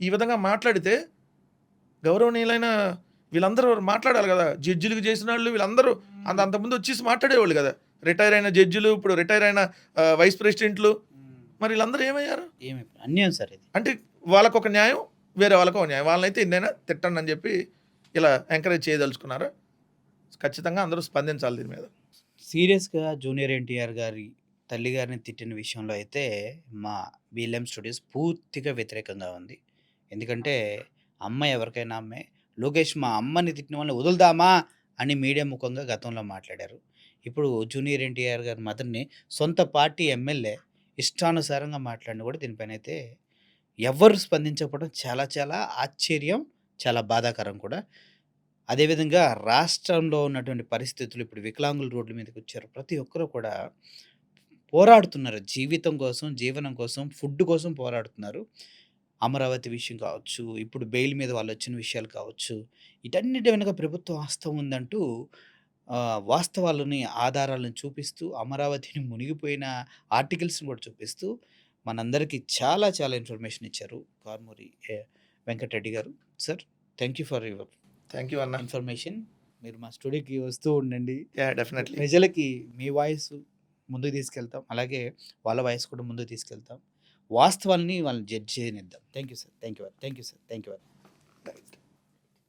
Speaker 2: ఈ విధంగా మాట్లాడితే గౌరవనీయులైన వీళ్ళందరూ మాట్లాడాలి కదా. జడ్జిలకు చేసిన వాళ్ళు వీళ్ళందరూ అంతకుముందు వచ్చేసి మాట్లాడేవాళ్ళు కదా. రిటైర్ అయిన జడ్జిలు, ఇప్పుడు రిటైర్ అయిన వైస్ ప్రెసిడెంట్లు, మరి వీళ్ళందరూ ఏమయ్యారు?
Speaker 1: ఏమి అన్యాయం సార్ ఇది.
Speaker 2: అంటే వాళ్ళకు ఒక న్యాయం, వేరే వాళ్ళకు ఒక న్యాయం. వాళ్ళనైతే ఇన్నైనా తిట్టండి అని చెప్పి ఇలా ఎంకరేజ్ చేయదలుచుకున్నారా? ఖచ్చితంగా అందరూ స్పందించాలి దీని మీద.
Speaker 1: సీరియస్గా జూనియర్ ఎన్టీఆర్ గారి తల్లి గారిని తిట్టిన విషయంలో అయితే మా BLM స్టూడియోస్ పూర్తిగా వ్యతిరేకంగా ఉంది. ఎందుకంటే అమ్మ ఎవరికైనా అమ్మే. లోకేష్ మా అమ్మని తిట్టిన వాళ్ళని వదులుదామా అని మీడియా ముఖంగా గతంలో మాట్లాడారు. ఇప్పుడు జూనియర్ ఎన్టీఆర్ గారి మదర్‌ని సొంత పార్టీ ఎమ్మెల్యే ఇష్టానుసారంగా మాట్లాడినా కూడా దీనిపైనైతే ఎవ్వరు స్పందించకపోవడం చాలా చాలా ఆశ్చర్యం, చాలా బాధాకరం కూడా. అదేవిధంగా రాష్ట్రంలో ఉన్నటువంటి పరిస్థితులు ఇప్పుడు వికలాంగుల రోడ్ల మీదకొచ్చారు. ప్రతి ఒక్కరు కూడా పోరాడుతున్నారు. జీవితం కోసం, జీవనం కోసం, ఫుడ్ కోసం పోరాడుతున్నారు. అమరావతి విషయం కావచ్చు, ఇప్పుడు బెయిల్ మీద వాళ్ళొచ్చిన విషయాలు కావచ్చు, వీటన్నిటి వెనక ప్రభుత్వ హస్తం ఉందంటూ వాస్తవాలని, ఆధారాలను చూపిస్తూ, అమరావతిని మునిగిపోయిన ఆర్టికల్స్‌ని కూడా చూపిస్తూ, మనందరికీ చాలా చాలా ఇన్ఫర్మేషన్ ఇచ్చారు కారుమూరి వెంకటరెడ్డి గారు. Sir, thank you for your
Speaker 2: thank you అన్న.
Speaker 1: ఇన్ఫర్మేషన్. మీరు మా స్టూడియోకి వస్తూ ఉండండి.
Speaker 2: యాహ్! డెఫినెట్‌లీ.
Speaker 1: ప్రజలకి మీ వాయిస్ ముందుకు తీసుకెళ్తాం. అలాగే వాళ్ళ వాయిస్ కూడా ముందుకు తీసుకెళ్తాం. వాస్తవాల్ని వాళ్ళని జడ్జ్ చేయనిద్దాం. Thank you sir. Thank you sir. Thank you sir.